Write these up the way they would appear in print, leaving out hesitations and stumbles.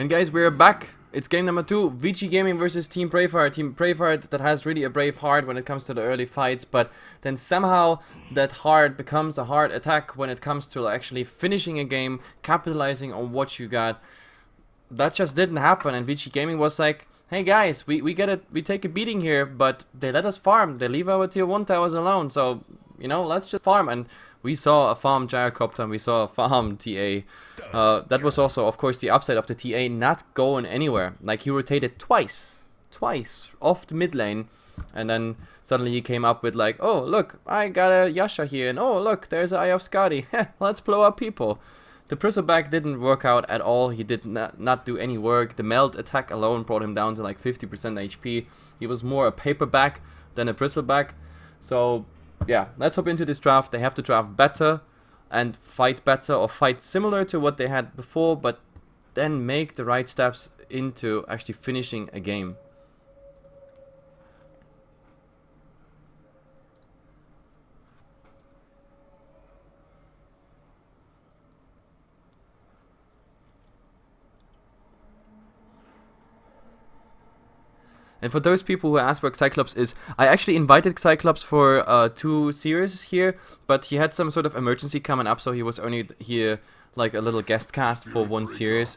And guys, we're back. It's game number 2, Vici Gaming versus Team Braveheart. Team Braveheart that has really a brave heart when it comes to the early fights, but then somehow that heart becomes a hard attack when it comes to actually finishing a game, capitalizing on what you got. That just didn't happen, and Vici Gaming was like, hey guys, we get it, we take a beating here, but they let us farm, they leave our tier 1 towers alone, so, you know, let's just farm. And we saw a farm Gyrocopter and we saw a farm TA. That was also, of course, the upside of the TA not going anywhere. Like, he rotated twice off the mid lane, and then suddenly he came up with like, oh, look, I got a Yasha here, and oh, look, there's an Eye of Skadi. Let's blow up people. The Bristleback didn't work out at all. He did not do any work. The meld attack alone brought him down to like 50% HP. He was more a paperback than a Bristleback. So yeah, let's hop into this draft. They have to draft better and fight better, or fight similar to what they had before, but then make the right steps into actually finishing a game. And for those people who ask what Cyclops is, I actually invited Cyclops for 2 series here, but he had some sort of emergency coming up, so he was only here like a little guest cast for 1 series.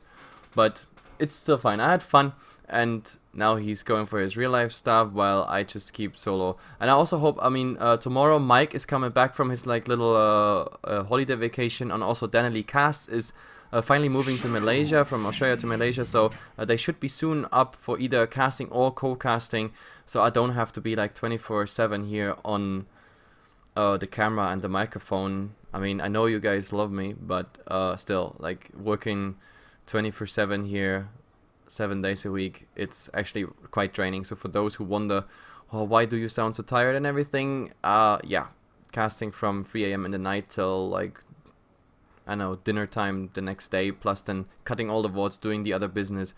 But it's still fine. I had fun, and now he's going for his real life stuff while I just keep solo. And I also hope, I mean, tomorrow Mike is coming back from his like little holiday vacation, and also Danny Cast is finally moving to Malaysia, from Australia to Malaysia, so they should be soon up for either casting or co-casting, so I don't have to be like 24/7 here on the camera and the microphone. I mean, I know you guys love me, but still, like, working 24/7 here, 7 days a week, it's actually quite draining. So for those who wonder, oh, why do you sound so tired and everything, yeah, casting from 3 AM in the night till like, I know, dinner time the next day, plus then cutting all the VODs, doing the other business.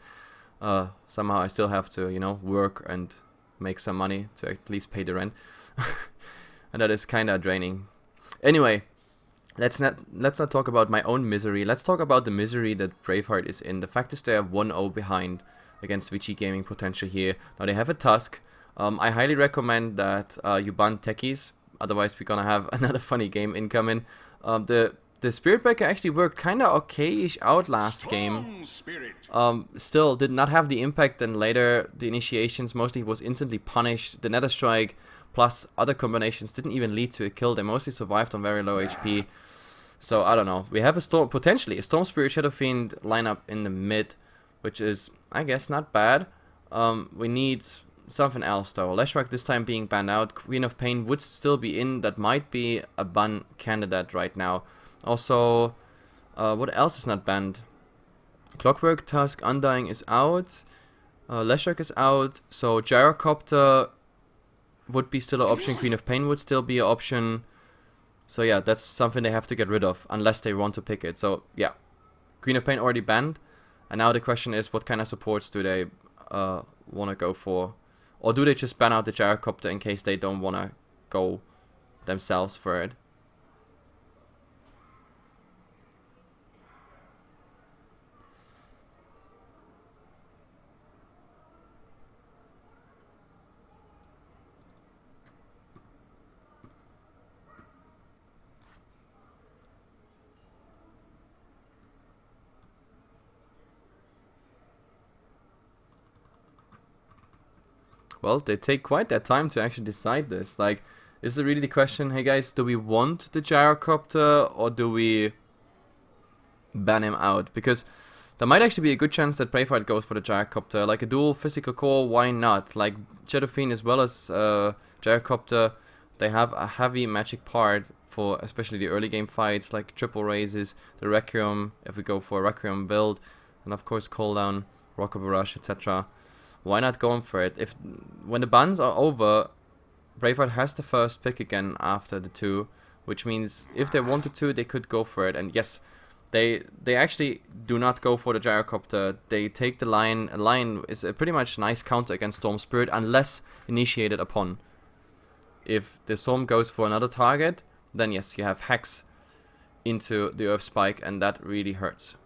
Somehow I still have to, you know, work and make some money to at least pay the rent. And that is kinda draining. Anyway, let's not talk about my own misery. Let's talk about the misery that Braveheart is in. The fact is they are 1-0 behind against Vici Gaming potential here. Now they have a Tusk. I highly recommend that you ban techies, otherwise we're gonna have another funny game incoming. The Spirit Breaker actually worked kind of okay-ish out last game. Still did not have the impact, and later the initiations mostly was instantly punished. The Nether Strike plus other combinations didn't even lead to a kill. They mostly survived on very low HP. So I don't know. We have a potentially a Storm Spirit Shadow Fiend lineup in the mid, which is, I guess, not bad. We need something else though. Leshrac this time being banned out. Queen of Pain would still be in. That might be a ban candidate right now. Also, what else is not banned? Clockwork, Tusk, Undying is out. Leshrac is out. So Gyrocopter would be still an option. Queen of Pain would still be an option. So yeah, that's something they have to get rid of, unless they want to pick it. So yeah, Queen of Pain already banned. And now the question is, what kind of supports do they want to go for? Or do they just ban out the Gyrocopter in case they don't want to go themselves for it? Well, they take quite that time to actually decide this. Like, is it really the question, hey guys, do we want the Gyrocopter or do we ban him out? Because there might actually be a good chance that Braveheart goes for the Gyrocopter. Like a dual physical core, why not? Like Shadow Fiend as well as Gyrocopter, they have a heavy magic part for especially the early game fights, like triple raises, the Requiem, if we go for a Requiem build, and of course cooldown, Rocket Barrage, etc. Why not going for it? If when the bans are over, Braveheart has the first pick again after the 2, which means if they wanted to, they could go for it. And yes, they actually do not go for the Gyrocopter. They take the Lion. A Lion is a pretty much nice counter against Storm Spirit unless initiated upon. If the Storm goes for another target, then yes, you have Hex into the Earth Spike, and that really hurts.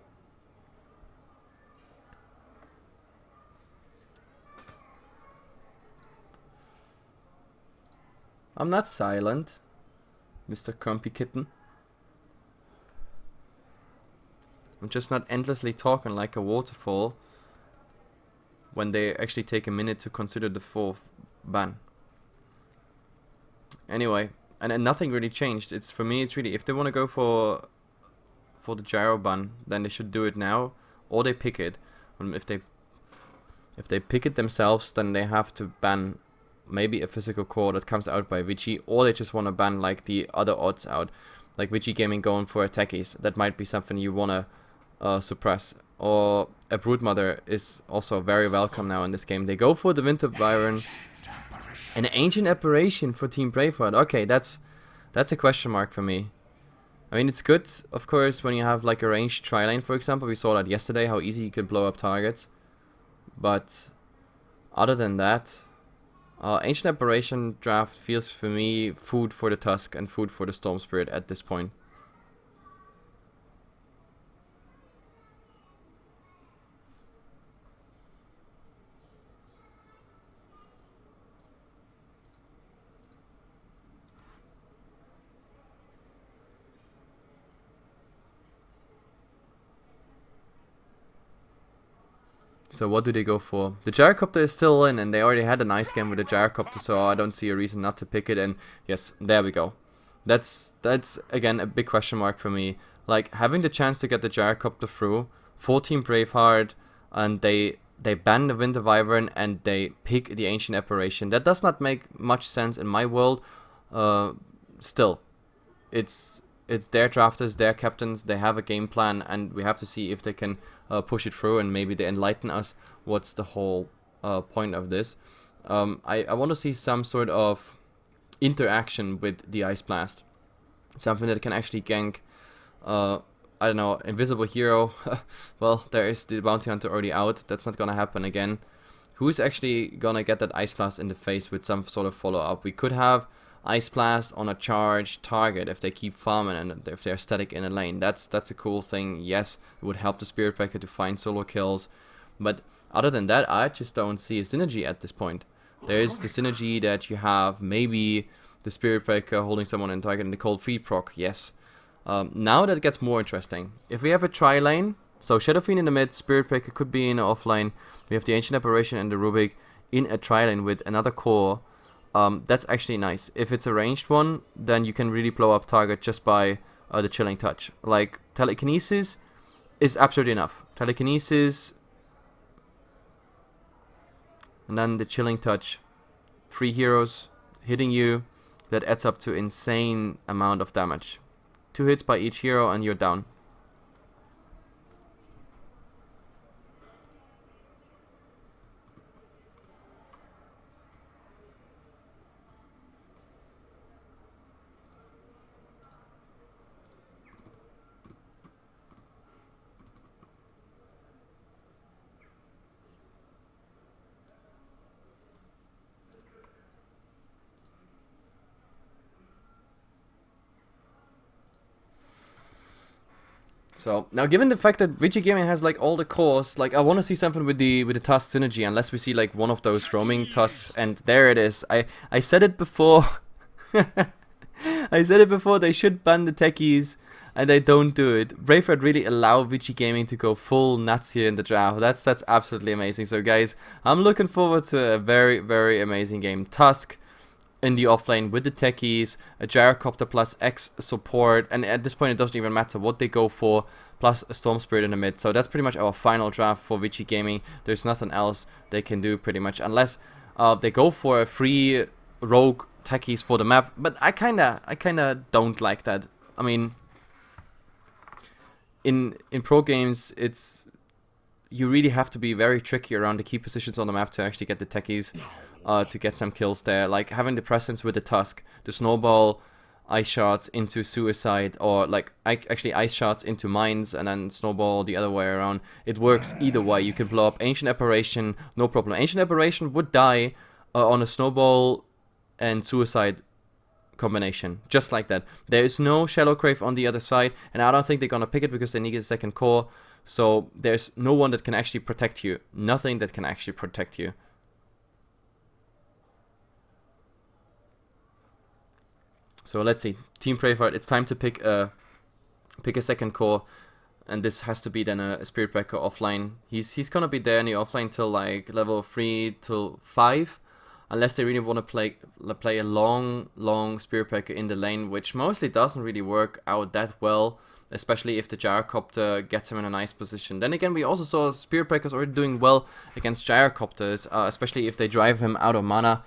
I'm not silent, Mr. Crumpy Kitten. I'm just not endlessly talking like a waterfall when they actually take a minute to consider the 4th ban. Anyway, and nothing really changed. It's for me, it's really, if they want to go for the gyro ban, then they should do it now, or they pick it. If they pick it themselves, then they have to ban maybe a physical core that comes out by Vici, or they just want to ban like the other odds out, like Vici Gaming going for attackies. That might be something you want to suppress. Or a Broodmother is also very welcome now in this game. They go for the Winter Byron. An Ancient Apparition for Team Braveheart. Okay, that's a question mark for me. I mean, it's good, of course, when you have like a ranged tri-lane, for example. We saw that yesterday, how easy you can blow up targets. But other than that, Ancient Apparition draft feels for me food for the Tusk and food for the Storm Spirit at this point. So what do they go for? The Gyrocopter is still in, and they already had a nice game with the Gyrocopter, so I don't see a reason not to pick it. And yes, there we go. That's again a big question mark for me. Like, having the chance to get the Gyrocopter through for Team Braveheart, and they ban the Winter Wyvern and they pick the Ancient Apparition. That does not make much sense in my world. Still, it's their drafters, their captains, they have a game plan, and we have to see if they can push it through, and maybe they enlighten us what's the whole point of this. I want to see some sort of interaction with the Ice Blast. Something that can actually gank, I don't know, Invisible Hero. Well, there is the Bounty Hunter already out. That's not gonna happen again. Who's actually gonna get that Ice Blast in the face with some sort of follow-up? We could have Ice Blast on a charged target if they keep farming and if they're static in a lane. That's a cool thing. Yes, it would help the Spirit Breaker to find solo kills. But other than that, I just don't see a synergy at this point. There's the synergy that you have maybe the Spirit Breaker holding someone in target and the Cold Feet proc, yes. Now that gets more interesting. If we have a tri-lane, so Shadow Fiend in the mid, Spirit Breaker could be in an offlane, we have the Ancient Apparition and the Rubik in a tri-lane with another core. That's actually nice. If it's a ranged one, then you can really blow up target just by the Chilling Touch. Like, Telekinesis is absolutely enough. Telekinesis, and then the Chilling Touch. 3 heroes hitting you, that adds up to insane amount of damage. 2 hits by each hero and you're down. So now, given the fact that Vici Gaming has like all the cores, like I want to see something with the Tusk synergy, unless we see like one of those roaming Tusks, and there it is. I said it before. I said it before. They should ban the techies, and they don't do it. Braveheart really allow Vici Gaming to go full nuts here in the draft. That's absolutely amazing. So guys, I'm looking forward to a very, very amazing game. Tusk in the offlane with the techies, a Gyrocopter plus X support, and at this point it doesn't even matter what they go for, plus a Storm Spirit in the mid. So that's pretty much our final draft for Vici Gaming. There's nothing else they can do pretty much, unless they go for a free rogue techies for the map, but I kinda don't like that. I mean, in pro games, you really have to be very tricky around the key positions on the map to actually get the techies, to get some kills there. Like having the presence with the Tusk, the snowball ice shots into suicide, or like actually ice shots into mines and then snowball the other way around. It works either way. You can blow up Ancient Apparition, no problem. Ancient Apparition would die on a snowball and suicide combination, just like that. There is no Shallow Grave on the other side, and I don't think they're gonna pick it because they need a second core. So there's no one that can actually protect you. Nothing that can actually protect you. So let's see. Team Braveheart, it's time to pick a second core. And this has to be then a Spirit Breaker offline. He's gonna be there in the offline till like level 3 till 5. Unless they really want to play a long Spirit Breaker in the lane, which mostly doesn't really work out that well. Especially if the Gyrocopter gets him in a nice position. Then again, we also saw Spirit Breakers already doing well against Gyrocopters. Especially if they drive him out of mana.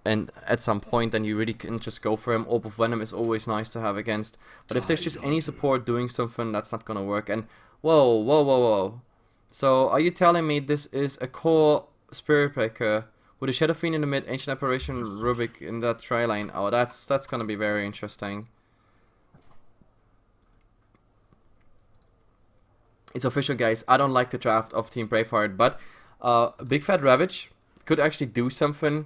And at some point, then you really can just go for him. Orb of Venom is always nice to have against. But if there's just any support doing something, that's not gonna work. And whoa. So are you telling me this is a core Spirit Breaker with a Shadow Fiend in the mid, Ancient Apparition, Rubik in that try line? Oh, that's gonna be very interesting. It's official, guys. I don't like the draft of Team Braveheart, but Big Fat Ravage could actually do something.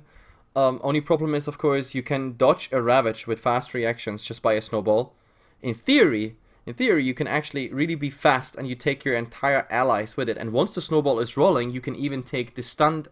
Only problem is, of course, you can dodge a Ravage with fast reactions just by a snowball. In theory, you can actually really be fast and you take your entire allies with it. And once the snowball is rolling, you can even take the stunned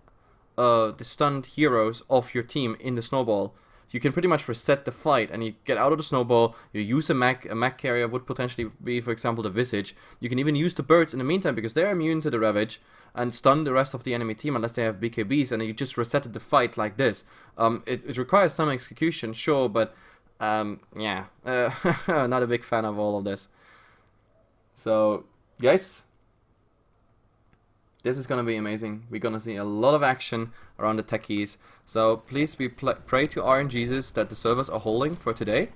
heroes of your team in the snowball. So you can pretty much reset the fight and you get out of the snowball. You use a mech carrier would potentially be, for example, the Vici. You can even use the birds in the meantime because they're immune to the Ravage. And stun the rest of the enemy team unless they have BKBs, and you just resetted the fight like this. It requires some execution, sure, but yeah, not a big fan of all of this. So, guys, this is gonna be amazing. We're gonna see a lot of action around the techies. So please, we pray to RNGesus that the servers are holding for today,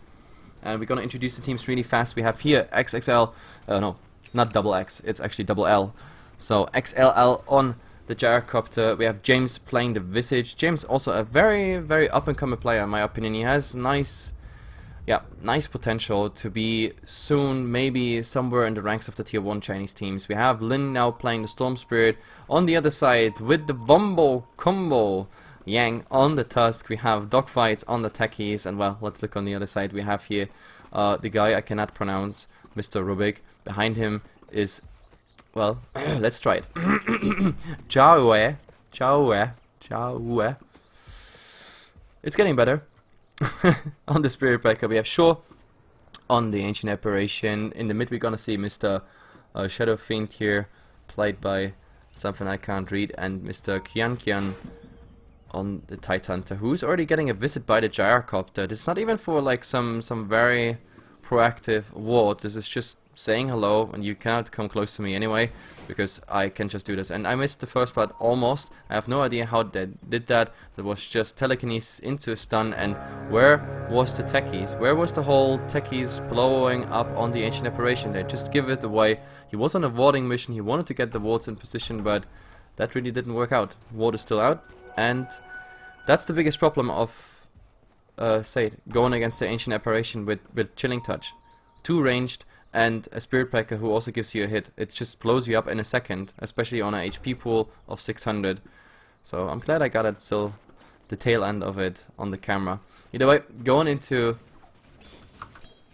and we're gonna introduce the teams really fast. We have here XXL, no, not double X, it's actually double L. So XLL on the Gyrocopter. We have James playing the Visage. James also a very up and coming player in my opinion. He has nice potential to be soon maybe somewhere in the ranks of the tier 1 Chinese teams. We have Lin now playing the Storm Spirit on the other side with the Wombo combo. Yang on the Tusk. We have Dogfights on the Techies, and well, let's look on the other side. We have here the guy I cannot pronounce, Mr. Rubik. Behind him is, well, let's try it. Chaoe. It's getting better. On the Spirit Breaker, we have Shaw on the Ancient Apparition. In the mid, we're gonna see Mr. Shadow Fiend here, played by something I can't read, and Mr. Kian on the Tidehunter, who's already getting a visit by the Gyrocopter. This is not even for like some very proactive ward. This is just saying hello, and you cannot come close to me anyway because I can just do this. And I missed the first part almost. I have no idea how they did that. There was just telekinesis into a stun. And where was the techies? Where was the whole techies blowing up on the Ancient Apparition? They just give it away. He was on a warding mission. He wanted to get the wards in position, but that really didn't work out. Ward is still out, and that's the biggest problem of Sade going against the Ancient Apparition with Chilling Touch. Too ranged, and a Spirit Breaker who also gives you a hit. It just blows you up in a second, especially on a HP pool of 600. So I'm glad I got it still, the tail end of it on the camera. Either way, going into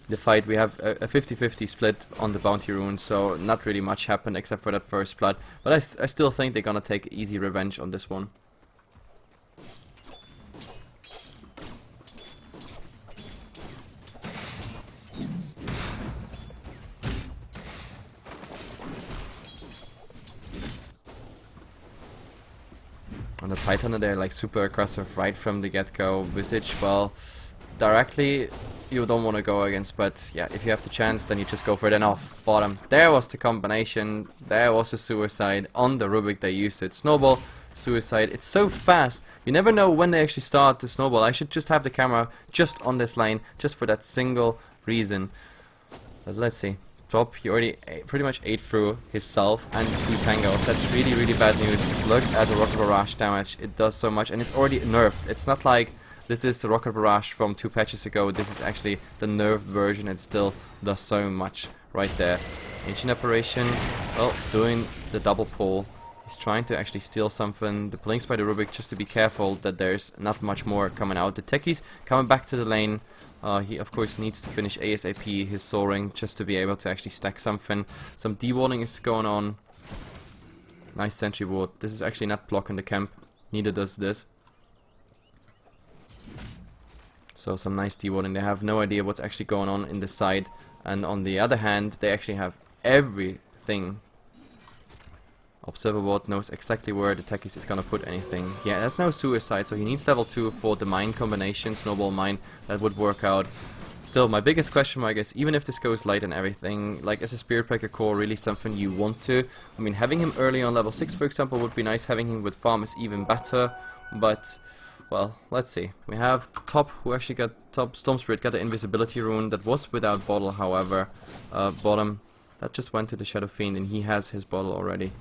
the fight, we have a 50-50 split on the bounty runes, so not really much happened except for that first blood. But I still think they're gonna take easy revenge on this one. On the Titan, they're like super aggressive right from the get-go. Visage, well, directly you don't want to go against, but yeah, if you have the chance, then you just go for it. And off bottom, there was the combination. There was a suicide on the Rubik. They used it. Snowball, suicide. It's so fast. You never know when they actually start the snowball. I should just have the camera just on this line, just for that single reason. But let's see. Top, he already pretty much ate through himself and 2 tangos. That's really bad news. Look at the Rocket Barrage damage. It does so much, and it's already nerfed. It's not like this is the Rocket Barrage from 2 patches ago. This is actually the nerfed version. It still does so much right there. Ancient Apparition, well, doing the double pull. He's trying to actually steal something. The Blinks by the Rubik, just to be careful that there's not much more coming out. The Techies coming back to the lane. He of course needs to finish ASAP his soaring just to be able to actually stack something. Some dewarding is going on. Nice sentry ward. This is actually not blocking the camp. Neither does this. So some nice dewatering. They have no idea what's actually going on in the side. And on the other hand, they actually have everything. Observer Ward knows exactly where the Techies is gonna put anything. Yeah, there's no suicide, so he needs level 2 for the mine combination, snowball mine. That would work out. Still, my biggest question mark is, even if this goes light and everything, like, is a Spirit Breaker core really something you want to? I mean, having him early on level 6, for example, would be nice. Having him with farm is even better. But, well, let's see. We have top, who actually got top. Storm Spirit got the invisibility rune. That was without bottle, however. Bottom, that just went to the Shadow Fiend, and he has his bottle already.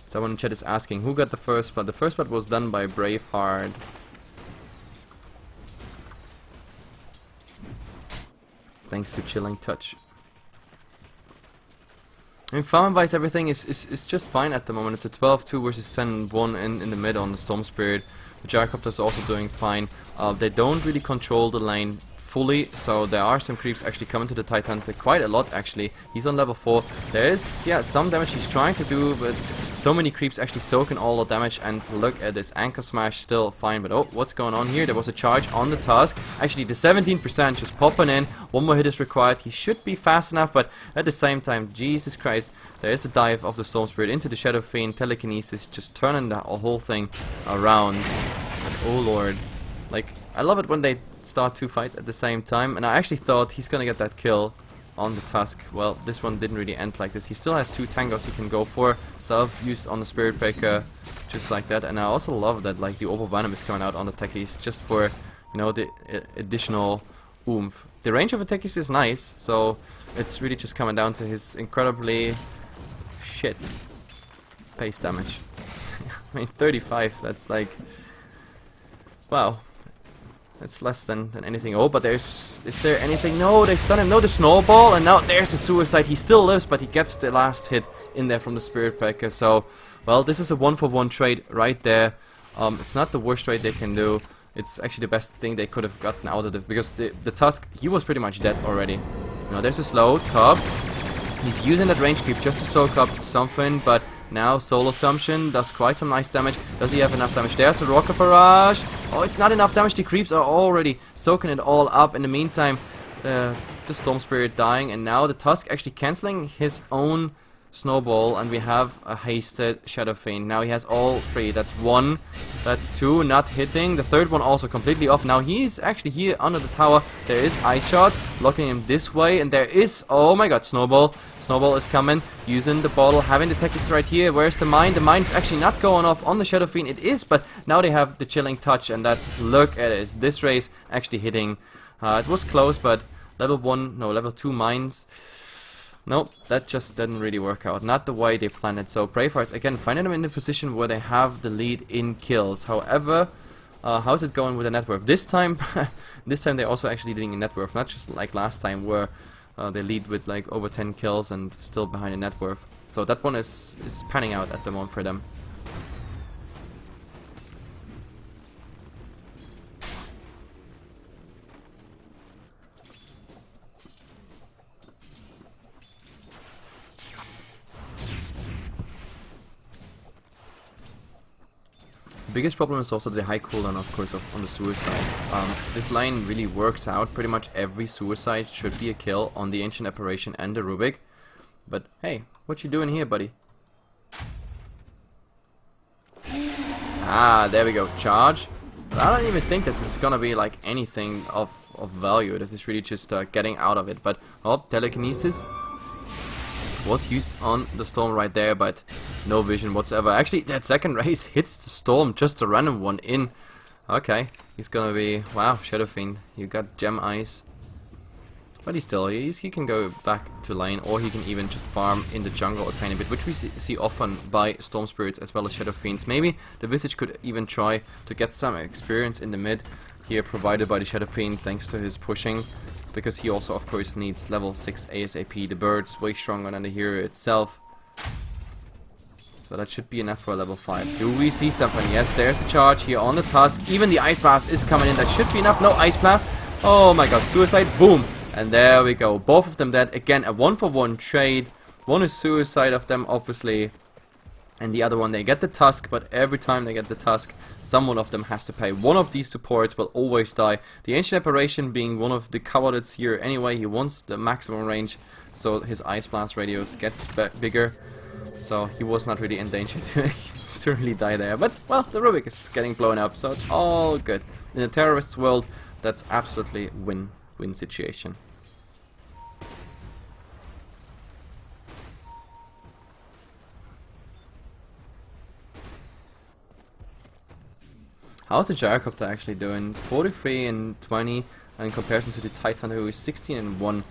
Someone in chat is asking who got the first blood. The first blood was done by Braveheart. Thanks to Chilling Touch. I mean, farm-wise, everything is just fine at the moment. It's a 12-2 versus 10-1 in the mid on the Storm Spirit. The Gyrocopter is also doing fine. They don't really control the lane fully, so there are some creeps actually coming to the Titan, quite a lot actually. He's on level 4. There is, yeah, some damage he's trying to do, but so many creeps actually soaking all the damage. And look at this Anchor Smash, still fine. But oh, what's going on here? There was a charge on the Tusk. Actually, the 17% just popping in. One more hit is required. He should be fast enough, but at the same time, Jesus Christ, there is a dive of the Storm Spirit into the Shadow Fiend. Telekinesis, just turning the whole thing around. And oh lord, like, I love it when they start 2 fights at the same time, and I actually thought he's gonna get that kill on the Tusk. Well, this one didn't really end like this. He still has 2 tangos he can go for. Self-use on the Spirit Breaker, just like that. And I also love that, like, the Opal Venom is coming out on the Techies, just for, you know, the additional oomph. The range of the Techies is nice, so it's really just coming down to his incredibly shit pace damage. I mean, 35, that's like, wow. It's less than anything. Oh, but is there anything? No, they stun him. No, the snowball, and now there's a suicide. He still lives, but he gets the last hit in there from the Spirit Breaker. So, well, this is a 1-for-1 trade right there. It's not the worst trade they can do. It's actually the best thing they could have gotten out of it, because the Tusk, he was pretty much dead already. You know, there's a slow top. He's using that range creep just to soak up something, but now Soul Assumption does quite some nice damage. Does he have enough damage? There's a Rocket Barrage. Oh, it's not enough damage. The creeps are already soaking it all up. In the meantime, the Storm Spirit dying, and now the Tusk actually cancelling his own snowball, and we have a hasted Shadow Fiend. Now he has all 3. That's 1, that's 2, not hitting. The third one also completely off. Now he's actually here under the tower. There is Ice Shot, blocking him this way, and there is, oh my god, Snowball. Snowball is coming, using the bottle, having the Techies right here. Where's the mine? The mine is actually not going off on the Shadow Fiend. It is, but now they have the Chilling Touch, and that's, look at it. Is this race actually hitting? It was close, but level 2 mines. Nope, that just didn't really work out. Not the way they planned it. So Bravehearts, again, finding them in a position where they have the lead in kills. However, how's it going with the net worth? This time, they're also actually leading in net worth. Not just like last time where they lead with like over 10 kills and still behind the net worth. So that one is panning out at the moment for them. Biggest problem is also the high cooldown, of course, on the suicide. This line really works out. Pretty much every suicide should be a kill on the Ancient Apparition and the Rubik. But hey, what you doing here, buddy? Ah, there we go. Charge. But I don't even think this is gonna be like anything of value. This is really just getting out of it. But oh, telekinesis was used on the Storm right there, but no vision whatsoever. Actually, that second race hits the Storm, just a random one in. Okay, he's gonna be, wow, Shadow Fiend, you got Gem Eyes. But he can go back to lane, or he can even just farm in the jungle a tiny bit, which we see often by Storm Spirits as well as Shadow Fiends. Maybe the Visage could even try to get some experience in the mid here, provided by the Shadow Fiend thanks to his pushing. Because he also, of course, needs level 6 ASAP. The bird's way stronger than the hero itself. So that should be enough for a level 5. Do we see something? Yes, there's the charge here on the Tusk. Even the Ice Blast is coming in. That should be enough. No Ice Blast. Oh my god, suicide. Boom. And there we go. Both of them dead. Again, a 1-for-1 trade. One is suicide of them, obviously, and the other one, they get the Tusk, but every time they get the Tusk, someone of them has to pay. One of these supports will always die. The Ancient Apparition being one of the cowards here anyway, he wants the maximum range, so his Ice Blast radius gets bigger. So he was not really in danger to really die there. But, well, the Rubik is getting blown up, so it's all good. In a terrorist's world, that's absolutely win-win situation. How's the Gyrocopter actually doing? 43 and 20 in comparison to the Titan, who is 16 and 1.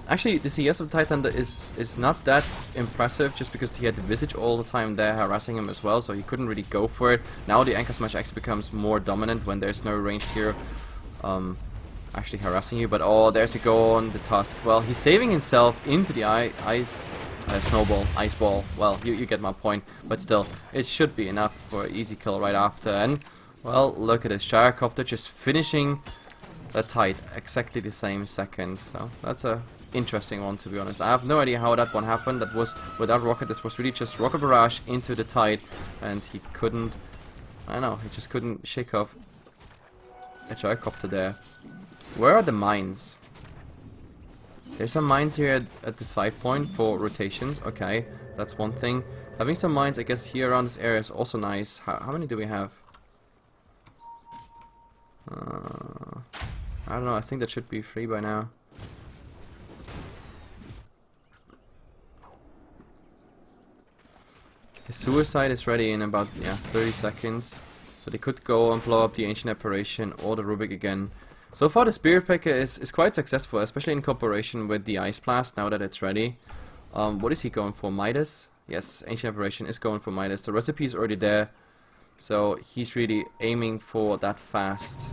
Actually, the CS of the Titan is not that impressive, just because he had the Visage all the time there harassing him as well, so he couldn't really go for it. Now the Anchor Smash X becomes more dominant when there's no ranged hero actually harassing you. But oh, there's a go on the Tusk. Well, he's saving himself into the Snowball, Ice Ball. Well, you get my point, but still, it should be enough for an easy kill right after. And well, look at this Gyrocopter just finishing the Tide exactly the same second. So that's a interesting one, to be honest. I have no idea how that one happened. That was without Rocket. This was really just Rocket Barrage into the Tide, and he couldn't. I don't know. He just couldn't shake off a Gyrocopter there. Where are the mines? There's some mines here at the side point for rotations. Okay, that's one thing. Having some mines, I guess, here around this area is also nice. How many do we have? I don't know, I think that should be free by now. His suicide is ready in about 30 seconds. So they could go and blow up the Ancient Apparition or the Rubik again. So far the Spirit Picker is quite successful, especially in cooperation with the Ice Blast now that it's ready. What is he going for? Midas? Yes, Ancient Apparition is going for Midas. The recipe is already there. So he's really aiming for that fast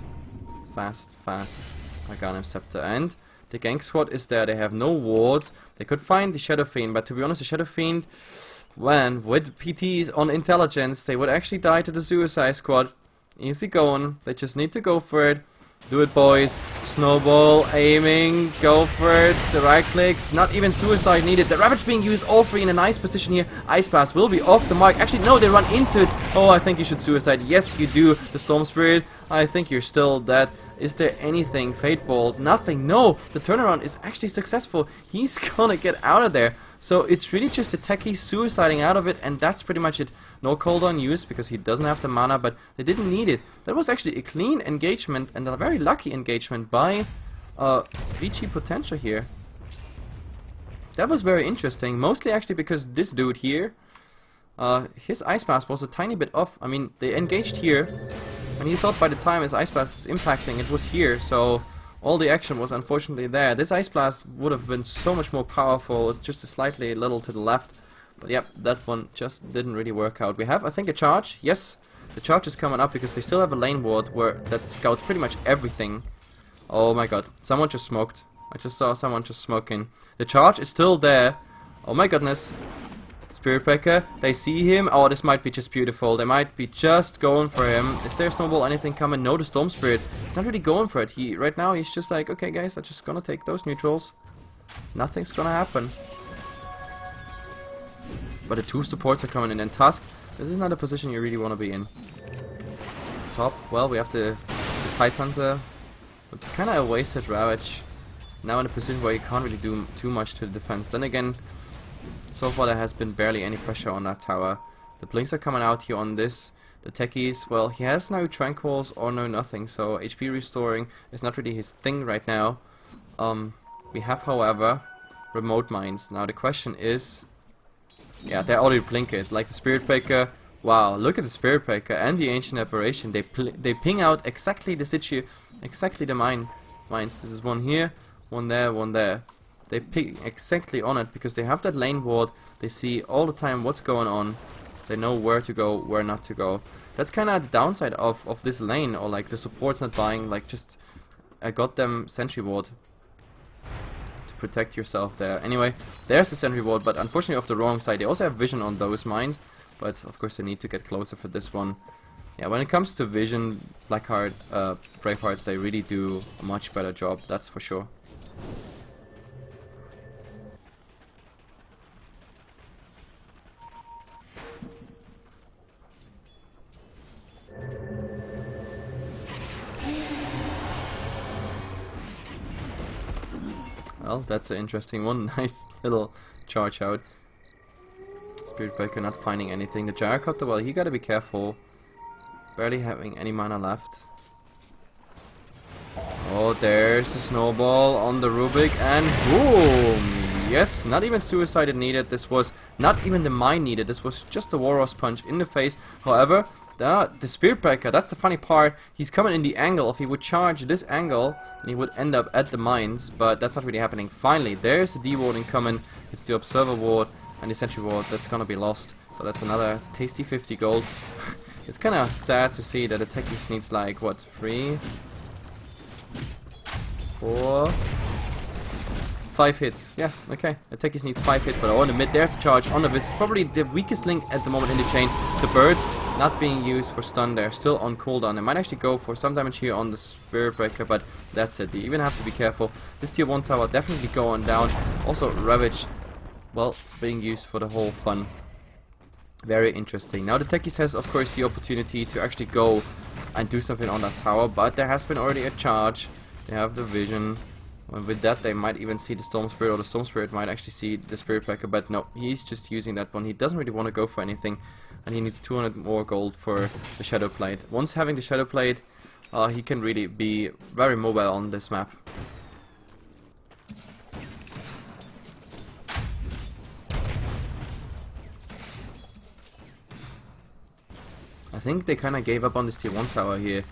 Arcanum Scepter. And the gank squad is there. They have no wards. They could find the Shadow Fiend, but to be honest, the Shadow Fiend, when with PTs on intelligence, they would actually die to the Suicide Squad. Easy going. They just need to go for it. Do it, boys. Snowball, aiming, go for it. The right clicks, not even suicide needed. The Ravage being used, all three in a nice position here. Ice Blast will be off the mark. Actually, no, they run into it. Oh, I think you should suicide. Yes, you do. The Storm Spirit, I think you're still dead. Is there anything? Fate Bolt, nothing. No, the turnaround is actually successful. He's gonna get out of there. So it's really just a techie suiciding out of it, and that's pretty much it. No cooldown used because he doesn't have the mana, but they didn't need it. That was actually a clean engagement and a very lucky engagement by Vici Potential here. That was very interesting, mostly actually because this dude here, his Ice Blast was a tiny bit off. I mean, they engaged here, and he thought by the time his Ice Blast was impacting, it was here, so all the action was unfortunately there. This Ice Blast would have been so much more powerful. It's just a little to the left. But yep, that one just didn't really work out. We have, I think, a charge. Yes, the charge is coming up because they still have a lane ward where that scouts pretty much everything. Oh my god, someone just smoked. I just saw someone just smoking. The charge is still there. Oh my goodness. Spirit Breaker, they see him. Oh, this might be just beautiful. They might be just going for him. Is there a snowball, anything coming? No, the Storm Spirit. He's not really going for it. Right now, he's just like, okay guys, I'm just gonna take those neutrals. Nothing's gonna happen. But the two supports are coming in, and Tusk, this is not a position you really want to be in. Top, well, we have the Titan Hunter, but kind of a wasted Ravage. Now in a position where you can't really do too much to the defense. Then again, so far there has been barely any pressure on that tower. The Blinks are coming out here on this. The techies, well, he has no Tranquils or no nothing, so HP restoring is not really his thing right now. We have, however, remote mines. Now the question is, yeah, they already blink it, like the Spirit Breaker. Wow, look at the Spirit Breaker and the Ancient Apparition. They ping out exactly the situ, exactly the mines. This is one here, one there, one there. They ping exactly on it because they have that lane ward. They see all the time what's going on. They know where to go, where not to go. That's kind of the downside of this lane, or like the support's not buying like just a goddamn sentry ward. Protect yourself there. Anyway, there's the sentry ward, but unfortunately off the wrong side. They also have vision on those mines, but of course they need to get closer for this one. Yeah, when it comes to vision, Blackheart, Bravehearts, they really do a much better job, that's for sure. Well, that's an interesting one. Nice little charge out. Spirit Breaker not finding anything. The Gyrocopter, well, he gotta be careful. Barely having any mana left. Oh, there's a snowball on the Rubik, and boom! Yes, not even suicide needed. This was not even the mine needed. This was just a Walrus punch in the face. However, the Spirit Breaker, that's the funny part. He's coming in the angle. If he would charge this angle, then he would end up at the mines, but that's not really happening. Finally, there's the D-ward incoming. It's the Observer ward and the Sentry ward. That's gonna be lost. So that's another tasty 50 gold. It's kind of sad to see that the techies needs like, what, 3, 4, 5 hits. Yeah, okay. The techies needs 5 hits, but on the mid, there's a charge on the mid. It's probably the weakest link at the moment in the chain. The birds not being used for stun, they're still on cooldown. They might actually go for some damage here on the Spirit Breaker, but that's it. They even have to be careful. This tier 1 tower definitely going down. Also, Ravage, well, being used for the whole fun. Very interesting. Now the techies has, of course, the opportunity to actually go and do something on that tower, but there has been already a charge. They have the vision. And with that, they might even see the Storm Spirit, or the Storm Spirit might actually see the Spirit Breaker, but no, he's just using that one. He doesn't really want to go for anything, and he needs 200 more gold for the Shadow Plate. Once having the Shadow Plate, he can really be very mobile on this map. I think they kind of gave up on this tier 1 tower here.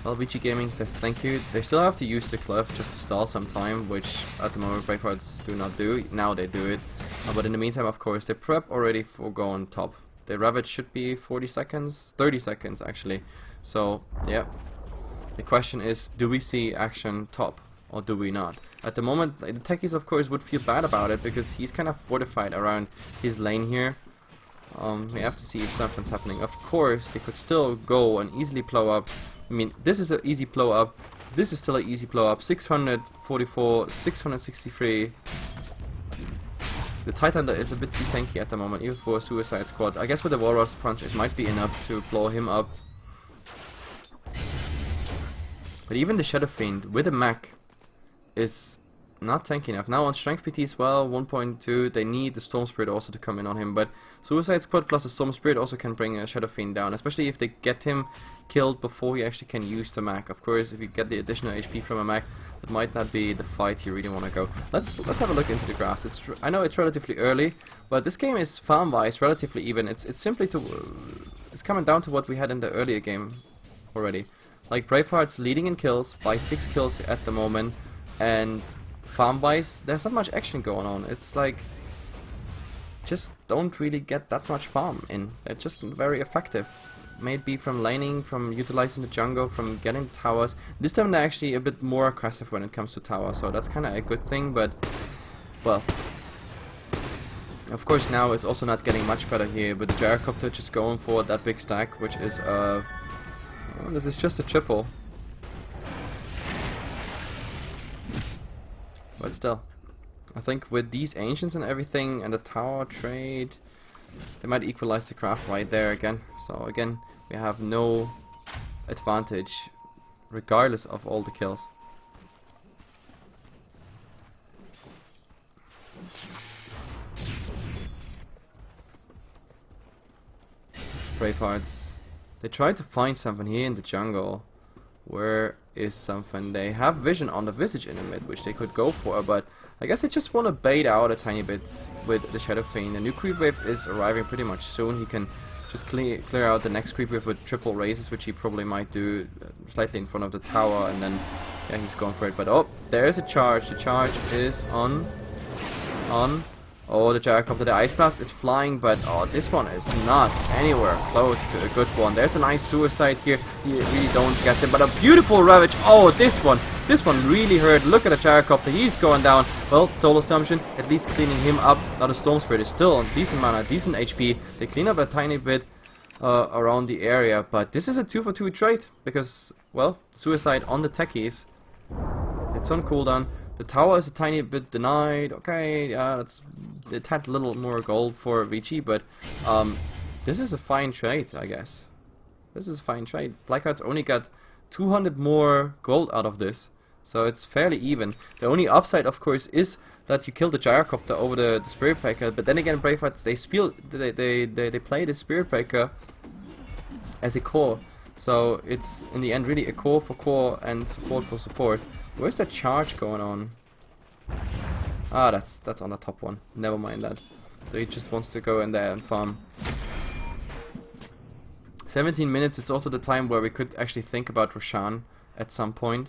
Well, VG Gaming says thank you. They still have to use the cliff just to stall some time, which at the moment Bravehearts do not do. Now they do it. But in the meantime, of course, they prep already for going top. The Ravage should be 40 seconds, 30 seconds actually. So, yeah. The question is, do we see action top or do we not? At the moment, the techies of course would feel bad about it because he's kind of fortified around his lane here. We have to see if something's happening. Of course, they could still go and easily blow up. I mean, this is an easy blow up. This is still an easy blow up. 644, 663. The Titan is a bit too tanky at the moment, even for a Suicide Squad. I guess with the Walrus Punch, it might be enough to blow him up. But even the Shadow Fiend with a mech is not tanky enough. Now on Strength PT as well, 1.2, they need the Storm Spirit also to come in on him, but Suicide Squad plus the Storm Spirit also can bring a Shadow Fiend down, especially if they get him killed before he actually can use the mech. Of course, if you get the additional HP from a mech, it might not be the fight you really want to go. Let's have a look into the grass. I know it's relatively early, but this game is farm-wise relatively even. It's simply it's coming down to what we had in the earlier game already. Like Braveheart's leading in kills by 6 kills at the moment, and farm-wise, there's not much action going on. It's like, just don't really get that much farm in. They're just very effective. May it be from laning, from utilizing the jungle, from getting towers. This time they're actually a bit more aggressive when it comes to towers, so that's kind of a good thing, but, well. Of course now it's also not getting much better here, but the Gyrocopter just going for that big stack, which is, well, this is just a triple. But still, I think with these ancients and everything and the tower trade, they might equalize the craft right there again. So again, we have no advantage regardless of all the kills. Bravehearts, they try to find something here in the jungle. Where is something? They have vision on the Visage in the mid, which they could go for, but I guess they just want to bait out a tiny bit with the Shadow Fiend. The new creep wave is arriving pretty much soon. He can just clear out the next creep wave with triple raises, which he probably might do slightly in front of the tower, and then yeah, he's going for it. But oh, there's a charge. The charge is on. Oh, the Gyrocopter, the Ice Blast is flying, but oh, this one is not anywhere close to a good one. There's a nice suicide here. You really don't get it, but a beautiful Ravage. Oh, this one really hurt. Look at the Gyrocopter, he's going down. Well, Soul Assumption, at least cleaning him up. Now the Storm Spirit is still on decent mana, decent HP. They clean up a tiny bit around the area, but this is a 2-for-2 trade, because, well, suicide on the techies. It's on cooldown. The tower is a tiny bit denied. Okay, yeah, that's a tad little more gold for Vici, but this is a fine trade, I guess. This is a fine trade. Blackhearts only got 200 more gold out of this. So it's fairly even. The only upside, of course, is that you kill the Gyrocopter over the Spirit Breaker. But then again, Bravehearts, they play the Spirit Breaker as a core. So it's in the end really a core for core and support for support. Where's that charge going on? Ah, that's on the top one. Never mind that. So he just wants to go in there and farm. 17 minutes, it's also the time where we could actually think about Roshan at some point.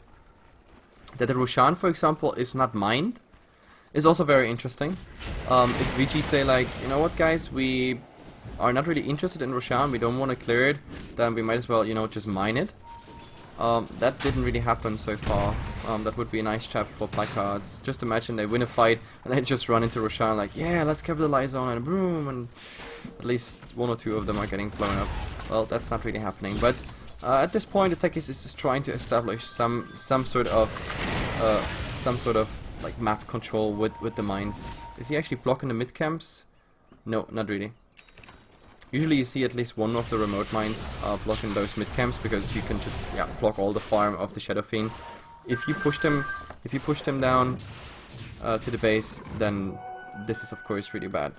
That the Roshan, for example, is not mined is also very interesting. If VG say like, you know what guys, we are not really interested in Roshan, we don't want to clear it, then we might as well, you know, just mine it. That didn't really happen so far. That would be a nice chapter for placards. Just imagine they win a fight and they just run into Roshan like, yeah, let's capitalize on it, boom, and at least one or two of them are getting blown up. Well, that's not really happening, but at this point, the Techies is just trying to establish some sort of like map control with the mines. Is he actually blocking the mid camps? No, not really. Usually you see at least one of the remote mines blocking those mid camps because you can just block all the farm of the Shadow Fiend. If you push them down to the base, then this is of course really bad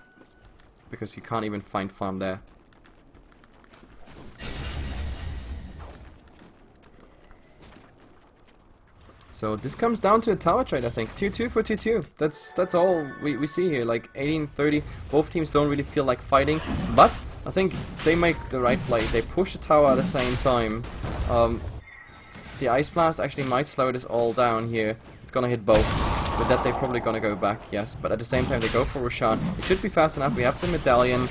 because you can't even find farm there. So this comes down to a tower trade, I think. Tier 2 for tier 2. That's all we see here. Like 18-30. Both teams don't really feel like fighting, but I think they make the right play. They push the tower at the same time. The Ice Blast actually might slow this all down here. It's gonna hit both. With that, they're probably gonna go back, yes. But at the same time, they go for Roshan. It should be fast enough. We have the medallion,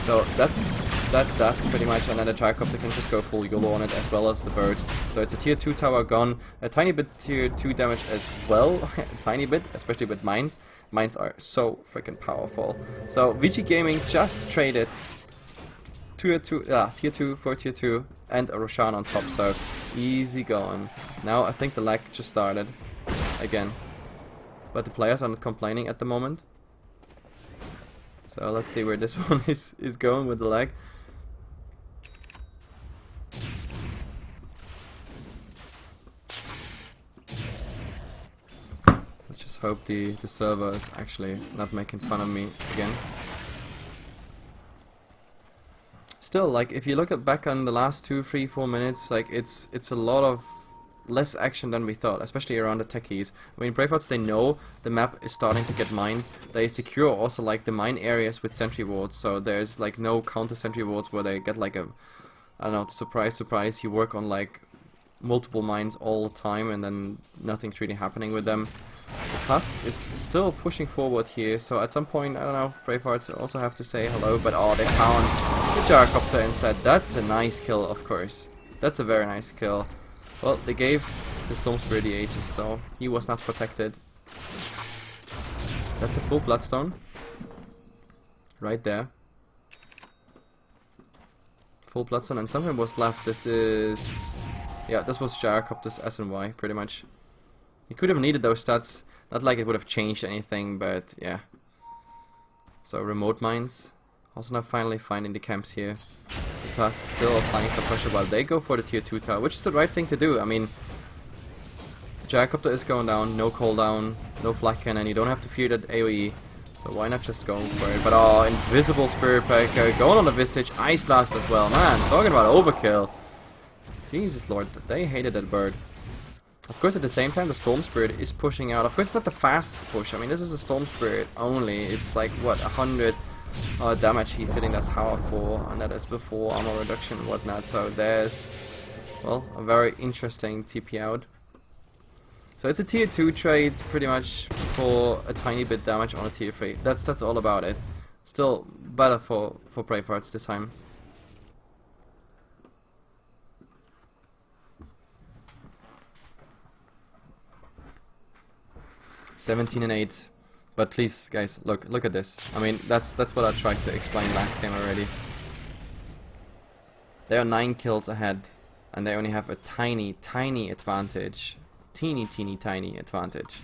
so that's that pretty much, and then the Gyrocopter can just go full YOLO on it as well as the birds. So it's a tier 2 tower gone, a tiny bit tier 2 damage as well, a tiny bit, especially with mines. Mines are so freaking powerful. So Vici Gaming just traded tier 2 for tier 2 and a Roshan on top, so easy going. Now I think the lag just started again, but the players are not complaining at the moment. So let's see where this one is going with the lag. Let's just hope the server is actually not making fun of me again. Still, like, if you look back on the last 2, 3, 4 minutes, like, it's a lot of less action than we thought, especially around the Techies. I mean, Bravehearts, they know the map is starting to get mined. They secure also, like, the mine areas with sentry wards, so there's, like, no counter sentry wards where they get, like, a, I don't know, surprise, you work on, like, multiple mines all the time and then nothing's really happening with them. The Tusk is still pushing forward here, so at some point, I don't know, Bravehearts also have to say hello, but oh, they found the Gyrocopter instead. That's a nice kill, of course. That's a very nice kill. Well, they gave the Storm Spirit the Aegis, so he was not protected. That's a full Bloodstone. Right there. Full Bloodstone, and something was left. This is... yeah, this was Gyrocopter's S and Y, pretty much. He could have needed those stats. Not like it would have changed anything, but yeah. So remote mines. Also now finally finding the camps here. The Tusk still applying some pressure while they go for the tier 2 tower, which is the right thing to do. I mean, the Gyrocopter is going down, no cooldown, no flak cannon, you don't have to fear that AoE. So why not just go for it? But oh, Invisible Spirit Breaker, going on the Visage, Ice Blast as well. Man, talking about overkill. Jesus Lord, they hated that bird. Of course, at the same time, the Storm Spirit is pushing out. Of course, it's not the fastest push. I mean, this is a Storm Spirit only. It's like, what, 100 damage he's hitting that tower for, and that is before armor reduction and whatnot. So there's, well, a very interesting TP out. So it's a tier 2 trade, pretty much, for a tiny bit damage on a tier 3. That's all about it. Still better for Bravehearts this time. (17-8), but please, guys, look at this. I mean, that's what I tried to explain last game already. They are 9 kills ahead, and they only have a tiny advantage, tiny advantage.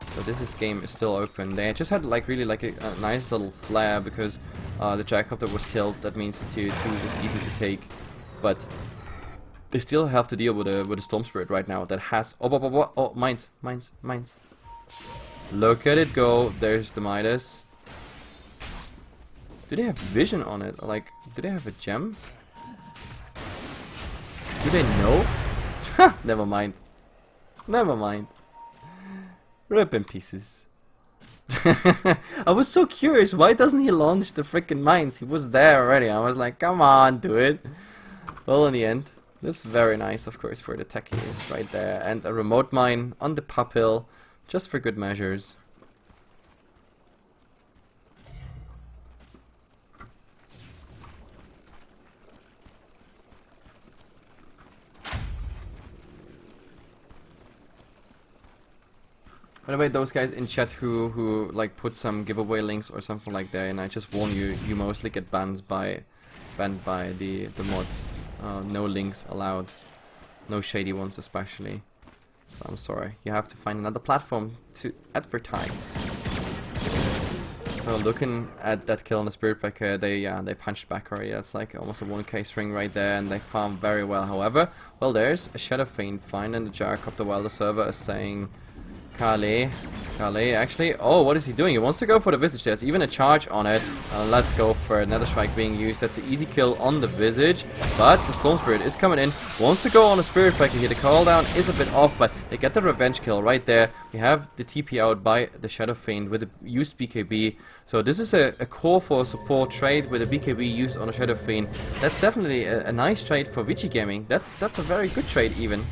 So this game is still open. They just had like really like a nice little flare because the Gyrocopter was killed. That means the tier 2 was easy to take, but they still have to deal with a Storm Spirit right now that has... Oh, mines. Look at it go. There's the Midas. Do they have vision on it? Like, do they have a gem? Do they know? Never mind. Rip in pieces. I was so curious, why doesn't he launch the freaking mines? He was there already. I was like, come on, do it. Well, in the end, this is very nice, of course, for the techies right there. And a remote mine on the pop hill, just for good measures. By the way, those guys in chat who like put some giveaway links or something like that, and I just warn you, you mostly get banned by the mods. No links allowed, no shady ones especially. So I'm sorry, you have to find another platform to advertise. So looking at that kill on the Spirit Breaker, they punched back already. That's like almost a 1k string right there, and they farmed very well. However, well, there's a Shadow Fiend finding the Gyrocopter while the server is saying Kale, actually, oh, what is he doing? He wants to go for the Visage. There's even a charge on it. Let's go for another strike being used. That's an easy kill on the Visage, but the Storm Spirit is coming in. Wants to go on a Spirit Breaker here. The call down is a bit off, but they get the revenge kill right there. We have the TP out by the Shadow Fiend with the used BKB. So this is a core for a support trade with a BKB used on a Shadow Fiend. That's definitely a nice trade for Vici Gaming. That's a very good trade even.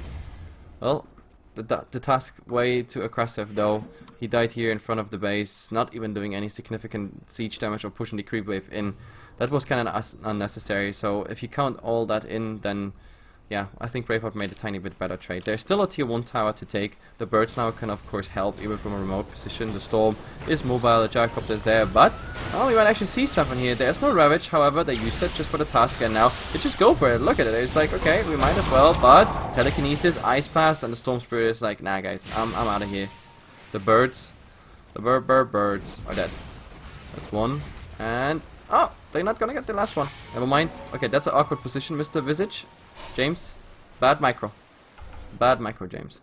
Well, the task way too aggressive though. He died here in front of the base, not even doing any significant siege damage or pushing the creep wave in. That was kind of unnecessary, so if you count all that in, then yeah, I think Braveheart made a tiny bit better trade. There's still a tier 1 tower to take. The birds now can of course help even from a remote position. The Storm is mobile, the Gyrocopter is there, but oh, we might actually see something here. There's no Ravage, however, they used it just for the task, and now they just go for it. Look at it, it's like, okay, we might as well, but Telekinesis, Ice Blast, and the Storm Spirit is like, nah guys, I'm out of here. The birds, the birds are dead. That's one, and oh, they're not gonna get the last one. Never mind. Okay, that's an awkward position, Mr. Visage. James, bad micro, James.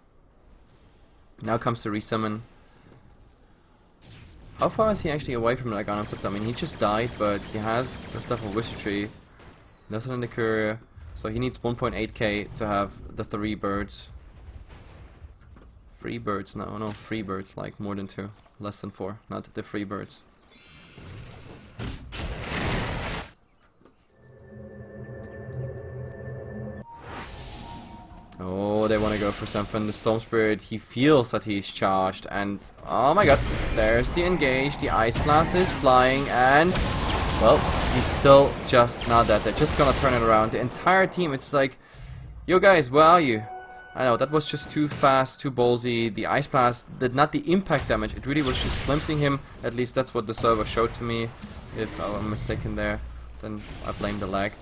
Now comes the resummon. How far is he actually away from the Arcanum Scepter? I mean, he just died, but he has the stuff of Wizardry, nothing in the courier, so he needs 1.8k to have the 3 birds. 3 birds, no, 3 birds, like more than 2, less than 4, not the 3 birds. Oh, they want to go for something. The Storm Spirit, he feels that he's charged, and oh my god, there's the engage. The Ice Blast is flying, and well, he's still just not dead. They're just gonna turn it around. The entire team, it's like, yo guys, where are you? I know, that was just too fast, too ballsy. The Ice Blast did not the impact damage, it really was just glimpsing him. At least that's what the server showed to me. If I'm mistaken there, then I blame the lag.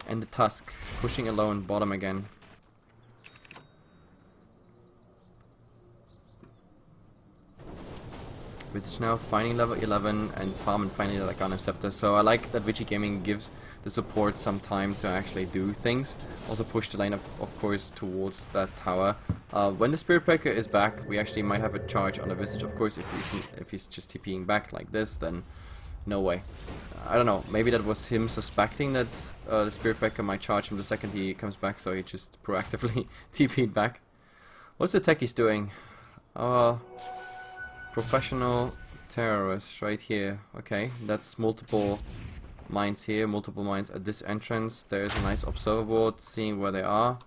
And the Tusk, pushing alone, bottom again. Visage now finding level 11 and farming finally the Arcanum Scepter. So I like that Vici Gaming gives the support some time to actually do things. Also push the lane of course towards that tower. When the Spirit Breaker is back, we actually might have a charge on the Visage. Of course, if he's just TPing back like this, then no way. I don't know, maybe that was him suspecting that the Spirit Breaker might charge him the second he comes back, so he just proactively TP'd back. What's the techies doing? Professional terrorist right here. Okay, that's multiple mines here, multiple mines at this entrance. There's a nice observer board, seeing where they are.